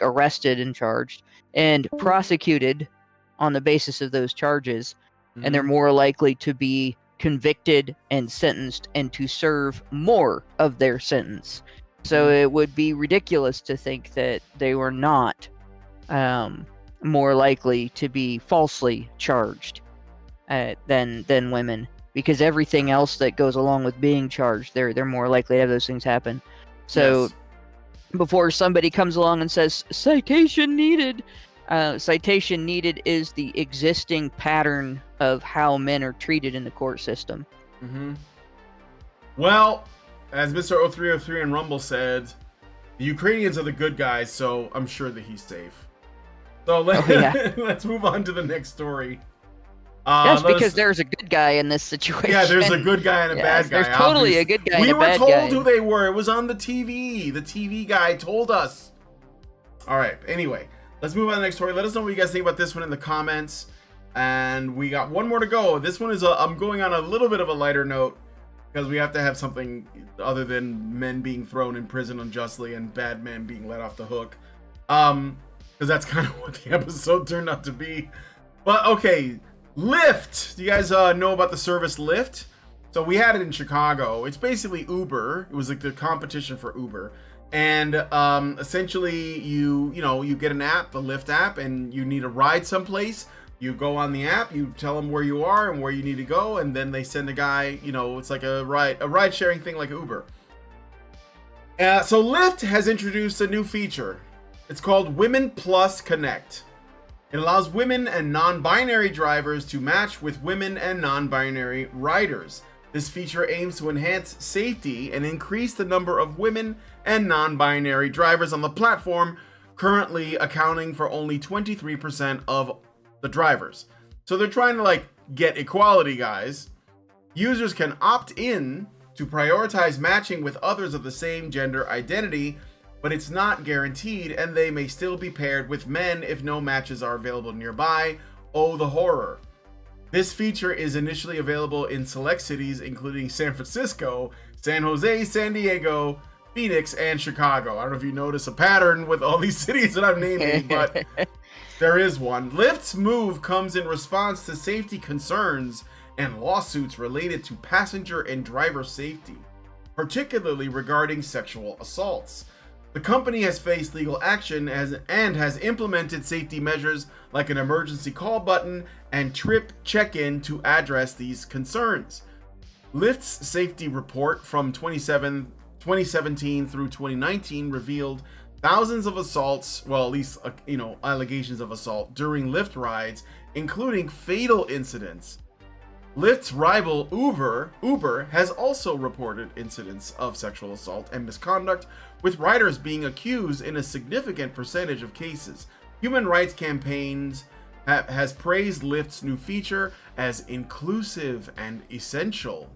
arrested and charged and prosecuted on the basis of those charges. Mm-hmm. And they're more likely to be convicted and sentenced and to serve more of their sentence. So it would be ridiculous to think that they were not more likely to be falsely charged than women, because everything else that goes along with being charged, they're more likely to have those things happen. So before somebody comes along and says citation needed is the existing pattern of how men are treated in the court system. Mm-hmm. Well, as Mr. 0303 and Rumble said, the Ukrainians are the good guys, so I'm sure that he's safe. So let's move on to the next story. Yes, because there's a good guy in this situation. Yeah, there's a good guy and a bad guy. There's totally a good guy and a bad guy. We were told who they were. It was on the TV. The TV guy told us. All right. Anyway, let's move on to the next story. Let us know what you guys think about this one in the comments. And we got one more to go. This one is I'm going on a little bit of a lighter note, because we have to have something other than men being thrown in prison unjustly and bad men being let off the hook. Because that's kind of what the episode turned out to be. But okay, Lyft. Do you guys know about the service Lyft? So we had it in Chicago. It's basically Uber. It was like the competition for Uber. And essentially you get an app, the Lyft app, and you need a ride someplace. You go on the app, you tell them where you are and where you need to go, and then they send a guy, it's like a ride sharing thing like Uber. So Lyft has introduced a new feature. It's called Women Plus Connect. It allows women and non-binary drivers to match with women and non-binary riders. This feature aims to enhance safety and increase the number of women and non-binary drivers on the platform, currently accounting for only 23% of the drivers. So they're trying to get equality, guys. Users can opt in to prioritize matching with others of the same gender identity, but it's not guaranteed, and they may still be paired with men if no matches are available nearby. Oh, the horror. This feature is initially available in select cities, including San Francisco, San Jose, San Diego, Phoenix, and Chicago. I don't know if you notice a pattern with all these cities that I'm naming, but there is one. Lyft's move comes in response to safety concerns and lawsuits related to passenger and driver safety, particularly regarding sexual assaults. The company has faced legal action and has implemented safety measures like an emergency call button and trip check-in to address these concerns. Lyft's safety report from 2017 through 2019 revealed thousands of assaults, well, at least allegations of assault during Lyft rides, including fatal incidents. Lyft's rival Uber has also reported incidents of sexual assault and misconduct, with riders being accused in a significant percentage of cases. Human rights campaigns has praised Lyft's new feature as inclusive and essential.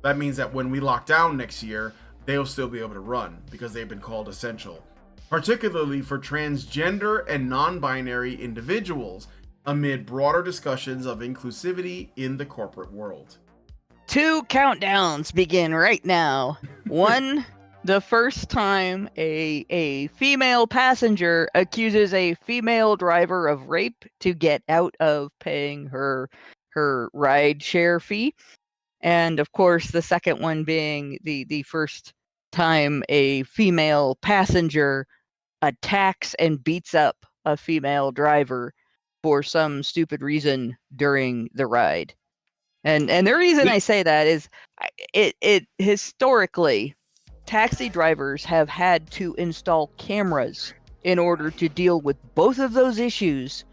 That means that when we lock down next year, they'll still be able to run because they've been called essential, particularly for transgender and non-binary individuals, amid broader discussions of inclusivity in the corporate world. 2 countdowns begin right now. 1, the first time a female passenger accuses a female driver of rape to get out of paying her ride share fee. And of course, the second one being the first time a female passenger attacks and beats up a female driver for some stupid reason during the ride. And the reason I say that is it historically, taxi drivers have had to install cameras in order to deal with both of those issues.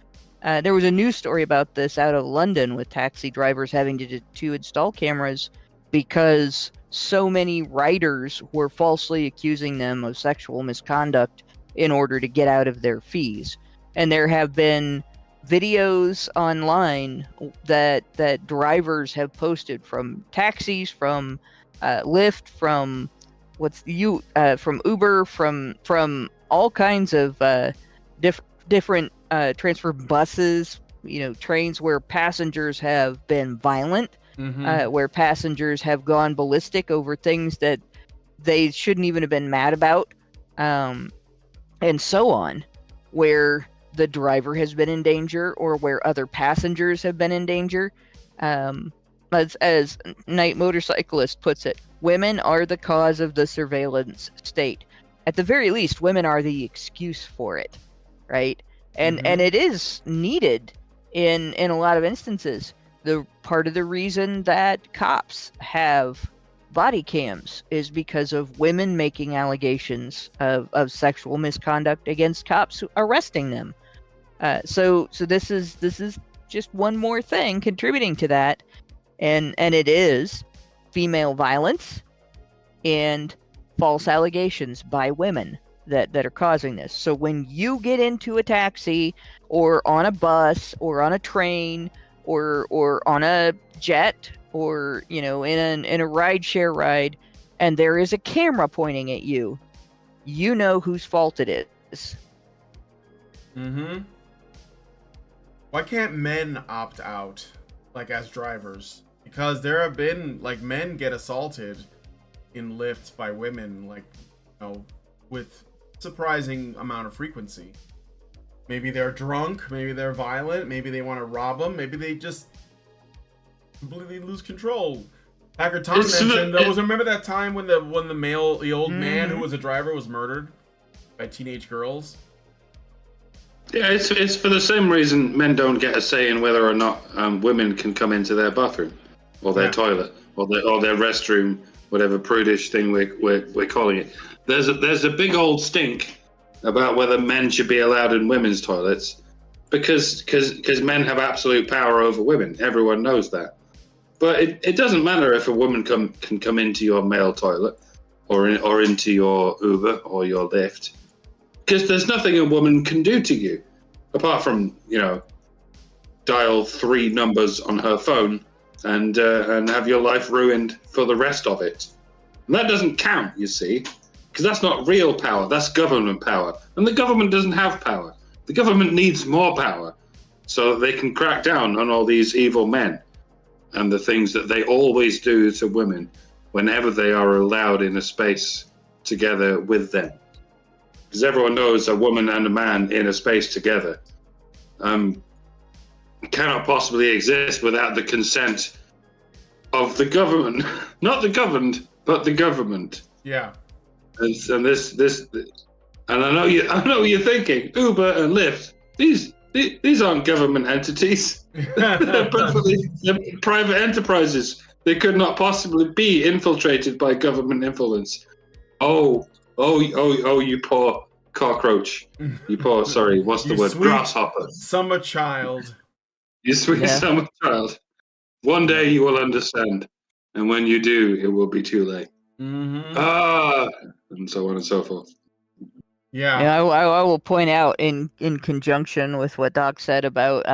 There was a news story about this out of London with taxi drivers having to install cameras because so many riders were falsely accusing them of sexual misconduct in order to get out of their fees. And there have been videos online that drivers have posted from taxis, from Lyft, from from Uber, from all kinds of different transfer buses, trains where passengers have been violent, where passengers have gone ballistic over things that they shouldn't even have been mad about, and so on, where the driver has been in danger or where other passengers have been in danger. As Night Motorcyclist puts it, women are the cause of the surveillance state. At the very least, women are the excuse for it, right? And it is needed in a lot of instances. The part of the reason that cops have body cams is because of women making allegations of sexual misconduct against cops arresting them. So this is just one more thing contributing to that, and it is female violence and false allegations by women that are causing this. So when you get into a taxi or on a bus or on a train or on a jet or in a ride-share ride, and there is a camera pointing at you, you know whose fault it is. Why can't men opt out, as drivers? Because there have been, men get assaulted in Lyft by women, with surprising amount of frequency. Maybe they're drunk, maybe they're violent, maybe they want to rob them, maybe they just completely lose control. Hacker Tom mentioned, remember that time when the old man who was a driver was murdered by teenage girls? Yeah, it's for the same reason men don't get a say in whether or not women can come into their bathroom or their toilet or their restroom, whatever prudish thing we're calling it. There's a big old stink about whether men should be allowed in women's toilets because men have absolute power over women. Everyone knows that. But it doesn't matter if a woman can come into your male toilet or into your Uber or your Lyft, because there's nothing a woman can do to you apart from dial 3 numbers on her phone and have your life ruined for the rest of it. And that doesn't count, you see, because that's not real power. That's government power, and the government doesn't have power. The government needs more power so that they can crack down on all these evil men and the things that they always do to women whenever they are allowed in a space together with them. Because everyone knows a woman and a man in a space together cannot possibly exist without the consent of the government. Not the governed, but the government. Yeah. And this, and I know what you're thinking. Uber and Lyft, these aren't government entities. They're private enterprises. They could not possibly be infiltrated by government influence. Oh, you poor cockroach. You poor, sorry, what's the word? Grasshopper. Summer child. You sweet summer child. One day you will understand. And when you do, it will be too late. And so on and so forth. Yeah. I will point out in conjunction with what Doc said about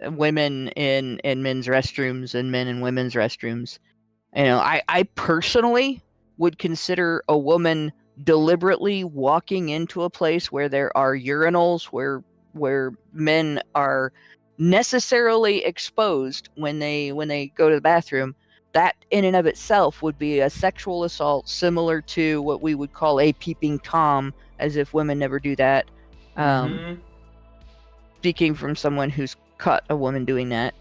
women in men's restrooms and men in women's restrooms. I personally would consider a woman deliberately walking into a place where there are urinals, where men are necessarily exposed when they go to the bathroom, that in and of itself would be a sexual assault similar to what we would call a peeping Tom, as if women never do that. Speaking from someone who's caught a woman doing that.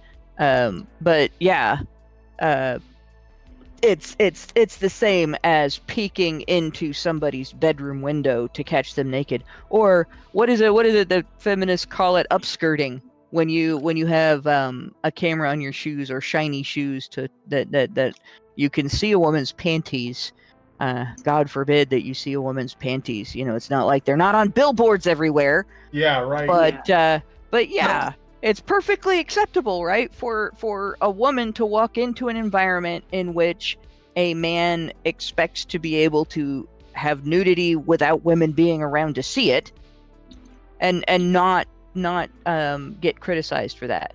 But yeah, it's the same as peeking into somebody's bedroom window to catch them naked. Or what is it that feminists call it? Upskirting. When you have a camera on your shoes or shiny shoes that you can see a woman's panties. God forbid that you see a woman's panties. You know, it's not like they're not on billboards everywhere. Yeah, right. But yeah, it's perfectly acceptable, right, for a woman to walk into an environment in which a man expects to be able to have nudity without women being around to see it, and not get criticized for that.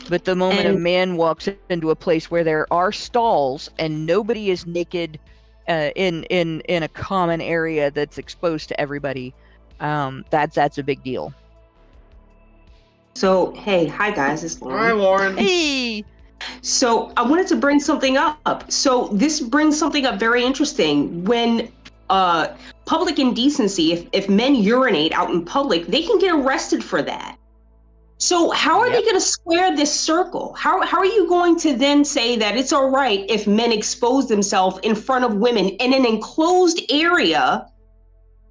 But the moment a man walks into a place where there are stalls and nobody is naked in a common area that's exposed to everybody, that's a big deal. So, hey, hi guys, it's Lauren. Hi, Lauren. Hey. So I wanted to bring something up. So this brings something up very interesting. When public indecency, if men urinate out in public, they can get arrested for that. So how are they going to square this circle? How are you going to then say that it's all right if men expose themselves in front of women in an enclosed area,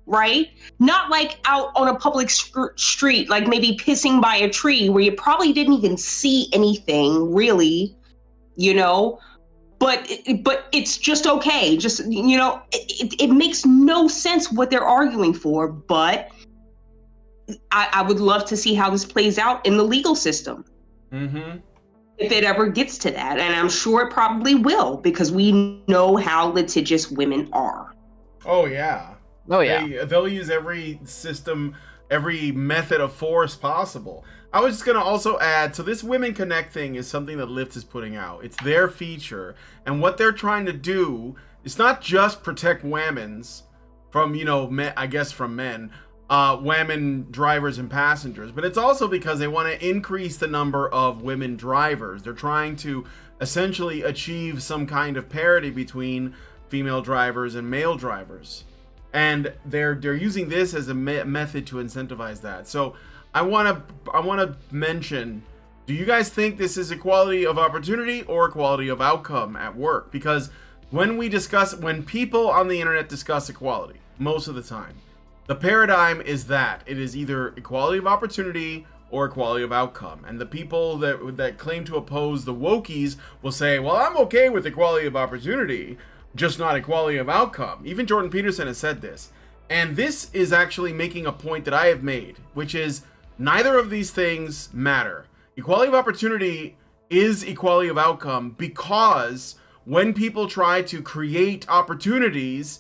right? Not like out on a public street, like maybe pissing by a tree where you probably didn't even see anything really, you know? But it's just okay. Just, you know, it makes no sense what they're arguing for, but I would love to see how this plays out in the legal system. Mm-hmm. If it ever gets to that. And I'm sure it probably will, because we know how litigious women are. Oh, yeah. Oh, yeah. They'll use every system, every method of force possible. I was just going to also add, so this Women Connect thing is something that Lyft is putting out. It's their feature. And what they're trying to do is not just protect women's from, you know, men, I guess from men, women drivers and passengers, but it's also because they want to increase the number of women drivers. They're trying to essentially achieve some kind of parity between female drivers and male drivers. And they're using this as a method to incentivize that. So I want to mention, do you guys think this is equality of opportunity or equality of outcome at work? Because when people on the internet discuss equality, most of the time, the paradigm is that it is either equality of opportunity or equality of outcome. And the people that claim to oppose the wokies will say, well, I'm okay with equality of opportunity, just not equality of outcome. Even Jordan Peterson has said this. And this is actually making a point that I have made, which is neither of these things matter. Equality of opportunity is equality of outcome because when people try to create opportunities,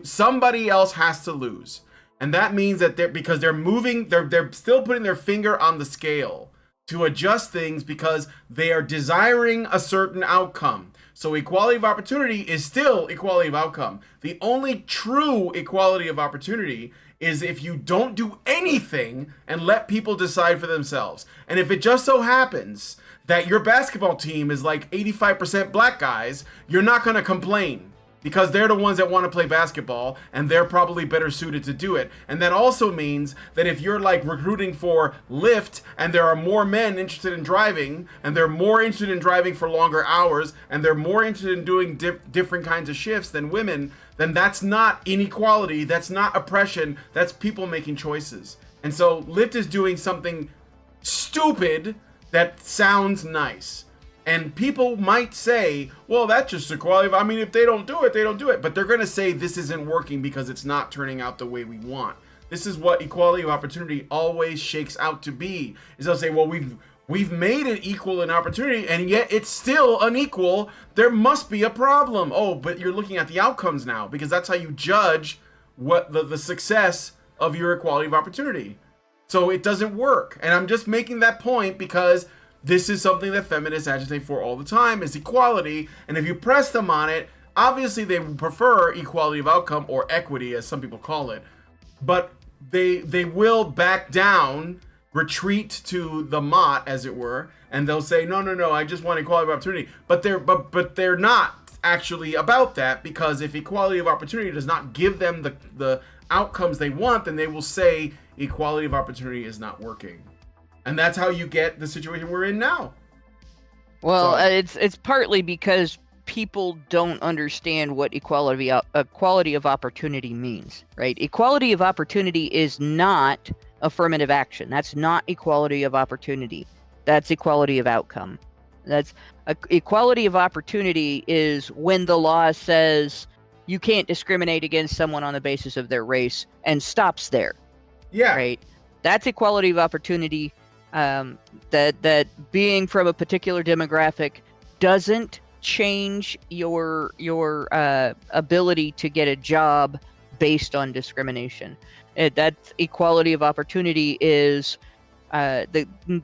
somebody else has to lose. And that means that they're still putting their finger on the scale to adjust things because they are desiring a certain outcome. So equality of opportunity is still equality of outcome. The only true equality of opportunity is if you don't do anything and let people decide for themselves. And if it just so happens that your basketball team is like 85% black guys, you're not going to complain, because they're the ones that want to play basketball and they're probably better suited to do it. And that also means that if you're like recruiting for Lyft and there are more men interested in driving and they're more interested in driving for longer hours and they're more interested in doing different kinds of shifts than women, then that's not inequality, that's not oppression, that's people making choices. And so Lyft is doing something stupid that sounds nice. And people might say, well, that's just equality. I mean, if they don't do it, they don't do it. But they're going to say this isn't working because it's not turning out the way we want. This is what equality of opportunity always shakes out to be. Is they'll say, well, we've made it equal in opportunity, and yet it's still unequal. There must be a problem. Oh, but you're looking at the outcomes now, because that's how you judge what the success of your equality of opportunity. So it doesn't work. And I'm just making that point because this is something that feminists agitate for all the time, is equality. And if you press them on it, obviously they prefer equality of outcome or equity, as some people call it, but they will back down, retreat to the mott, as it were, and they'll say, no, I just want equality of opportunity. But they're not actually about that, because if equality of opportunity does not give them the outcomes they want, then they will say equality of opportunity is not working. And that's how you get the situation we're in now. Well, it's partly because people don't understand what equality of opportunity means, right? Equality of opportunity is not affirmative action. That's not equality of opportunity. That's equality of outcome. That's equality of opportunity is when the law says you can't discriminate against someone on the basis of their race and stops there. Yeah. Right. That's equality of opportunity. That being from a particular demographic doesn't change your ability to get a job based on discrimination. That equality of opportunity is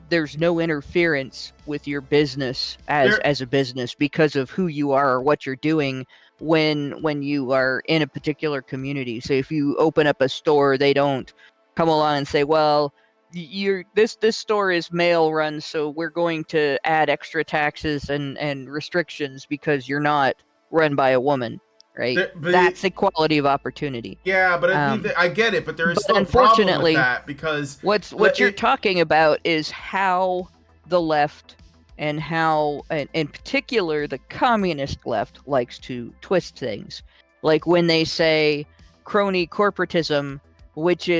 there's no interference with your business as a business because of who you are or what you're doing when you are in a particular community. So if you open up a store, they don't come along and say, well, this store is male run, so we're going to add extra taxes and restrictions because you're not run by a woman, right? That's equality of opportunity. Yeah, but I get it, but there is still a problem with that, because what you're talking about is how the left and how, in particular, the communist left likes to twist things. Like when they say crony corporatism, which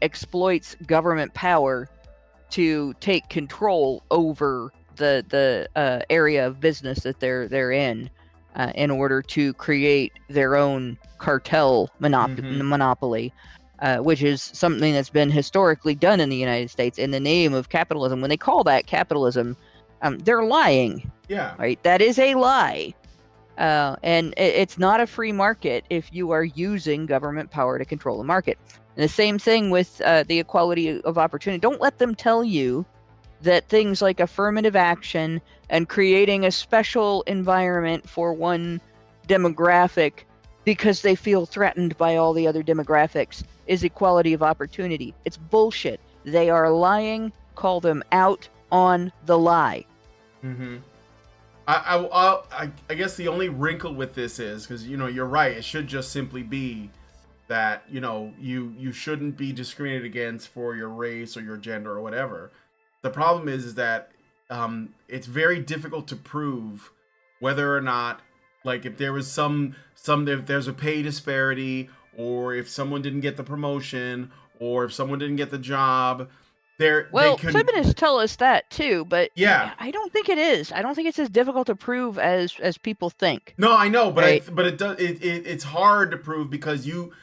exploits government power to take control over the area of business that they're in order to create their own cartel monopoly, which is something that's been historically done in the United States in the name of capitalism. When they call that capitalism, they're lying. Yeah. Right. That is a lie. And it's not a free market if you are using government power to control the market. And the same thing with the equality of opportunity. Don't let them tell you that things like affirmative action and creating a special environment for one demographic because they feel threatened by all the other demographics is equality of opportunity. It's bullshit. They are lying. Call them out on the lie. Mm-hmm. I guess the only wrinkle with this is, because you're right, it should just simply be that you shouldn't be discriminated against for your race or your gender or whatever. The problem is that it's very difficult to prove whether or not, like, if there was if there's a pay disparity, or if someone didn't get the promotion, or if someone didn't get the job. Feminists tell us that too, but yeah, I don't think it is. I don't think it's as difficult to prove as people think. No, I know, but right? It's hard to prove, because you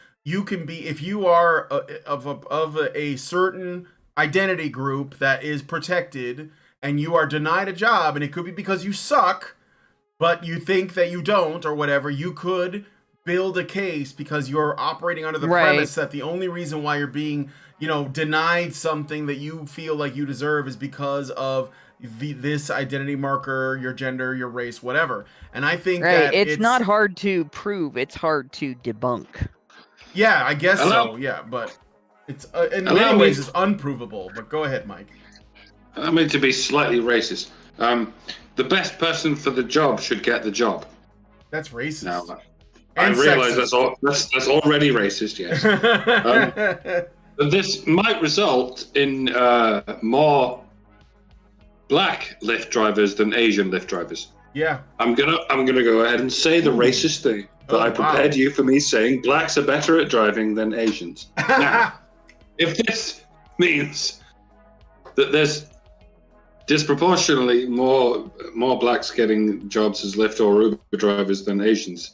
can be, if you are of a certain identity group that is protected, and you are denied a job, and it could be because you suck, but you think that you don't or whatever, you could build a case because you're operating under the premise that the only reason why you're being denied something that you feel like you deserve is because of this identity marker, your gender, your race, whatever. And I think that it's not hard to prove, it's hard to debunk. Yeah, I guess so. Yeah, but it's in many ways it's unprovable. But go ahead, Mike. I mean, to be slightly racist, the best person for the job should get the job. That's racist. Now, I realize that's already racist. Yes. But this might result in more black Lyft drivers than Asian Lyft drivers. Yeah. I'm gonna go ahead and say the racist thing that I prepared you for me saying blacks are better at driving than Asians. Now, if this means that there's disproportionately more blacks getting jobs as Lyft or Uber drivers than Asians,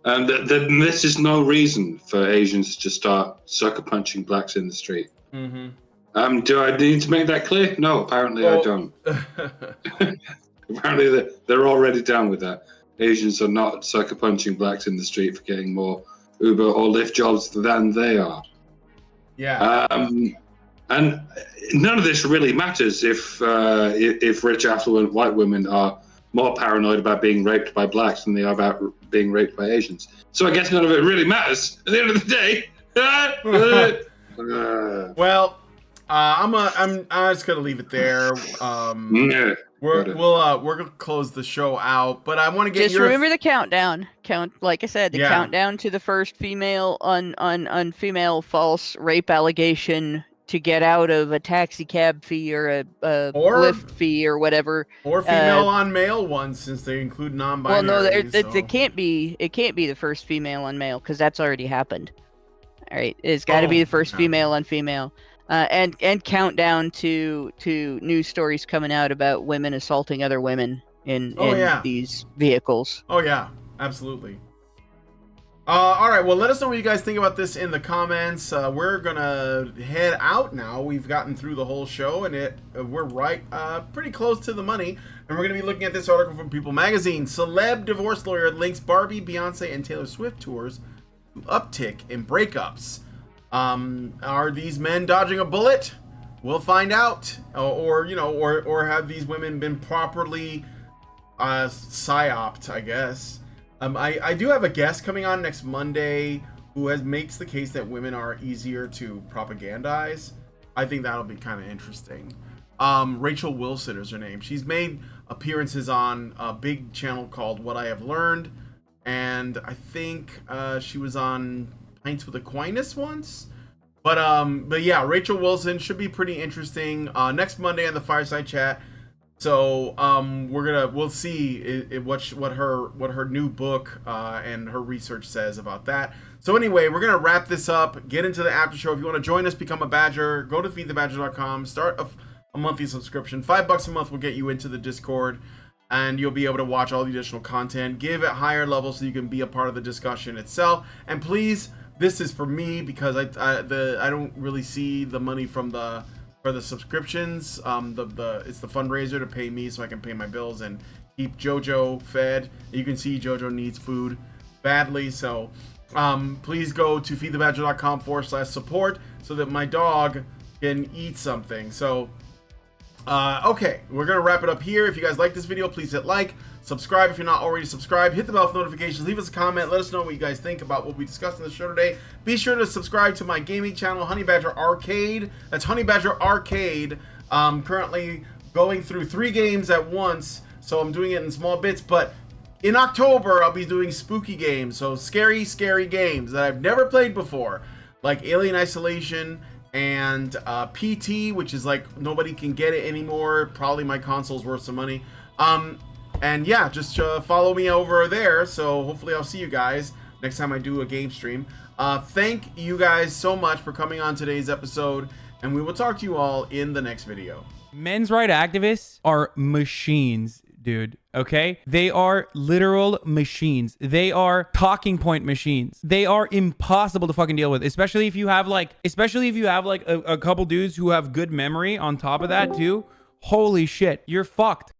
and then this is no reason for Asians to start sucker punching blacks in the street. Mm-hmm. Do I need to make that clear? No, apparently I don't. Apparently they're already down with that. Asians are not sucker punching blacks in the street for getting more Uber or Lyft jobs than they are. Yeah. And none of this really matters if rich, affluent white women are more paranoid about being raped by blacks than they are about being raped by Asians. So I guess none of it really matters at the end of the day. Well, I'm just gonna leave it there. Yeah. We're gonna close the show out, but I want to get Just your remember the countdown. Like I said, the Yeah. countdown to the first female on female false rape allegation to get out of a taxi cab fee or a Or- Lyft fee or whatever. or female on male ones, since they include Well, non-binary. no, so- it can't be. It can't be the first female on male because that's already happened. All right, it's got to be the first yeah. female on female. And countdown to news stories coming out about women assaulting other women in these vehicles. Oh yeah, absolutely. All right, well, let us know what you guys think about this in the comments. We're gonna head out now. We've gotten through the whole show, and we're right pretty close to the money. And we're gonna be looking at this article from People Magazine. Celeb divorce lawyer links Barbie, Beyonce, and Taylor Swift tours to uptick in breakups. Are these men dodging a bullet? We'll find out. Or have these women been properly psyoped, I guess. I do have a guest coming on next Monday who makes the case that women are easier to propagandize. I think that'll be kind of interesting. Rachel Wilson is her name. She's made appearances on a big channel called What I Have Learned, and I think she was on Pints with Aquinas once. But yeah, Rachel Wilson should be pretty interesting next Monday on the Fireside Chat. So we'll see what her new book and her research says about that. So anyway, we're gonna wrap this up, get into the after show. If you want to join us, become a Badger, go to feedthebadger.com, start a monthly subscription. $5 a month will get you into the Discord, and you'll be able to watch all the additional content, give it higher levels so you can be a part of the discussion itself. And please, this is for me because I don't really see the money for the subscriptions. It's the fundraiser to pay me so I can pay my bills and keep JoJo fed. You can see JoJo needs food badly, so please go to feedthebadger.com/support so that my dog can eat something. So okay, we're gonna wrap it up here. If you guys like this video, please hit like, subscribe if you're not already subscribed, hit the bell for notifications, leave us a comment, let us know what you guys think about what we discussed in the show today. Be sure to subscribe to my gaming channel, Honey Badger Arcade. That's Honey Badger Arcade. Currently going through 3 games at once, so I'm doing it in small bits, but in October I'll be doing spooky games, so scary games that I've never played before, like Alien Isolation and PT, which is like nobody can get it anymore. Probably my console's worth some money. And yeah, just follow me over there. So hopefully I'll see you guys next time I do a game stream. Thank you guys so much for coming on today's episode, and we will talk to you all in the next video. Men's rights activists are machines, dude. Okay? They are literal machines. They are talking point machines. They are impossible to fucking deal with, especially if you have like a couple dudes who have good memory on top of that too. Holy shit, you're fucked.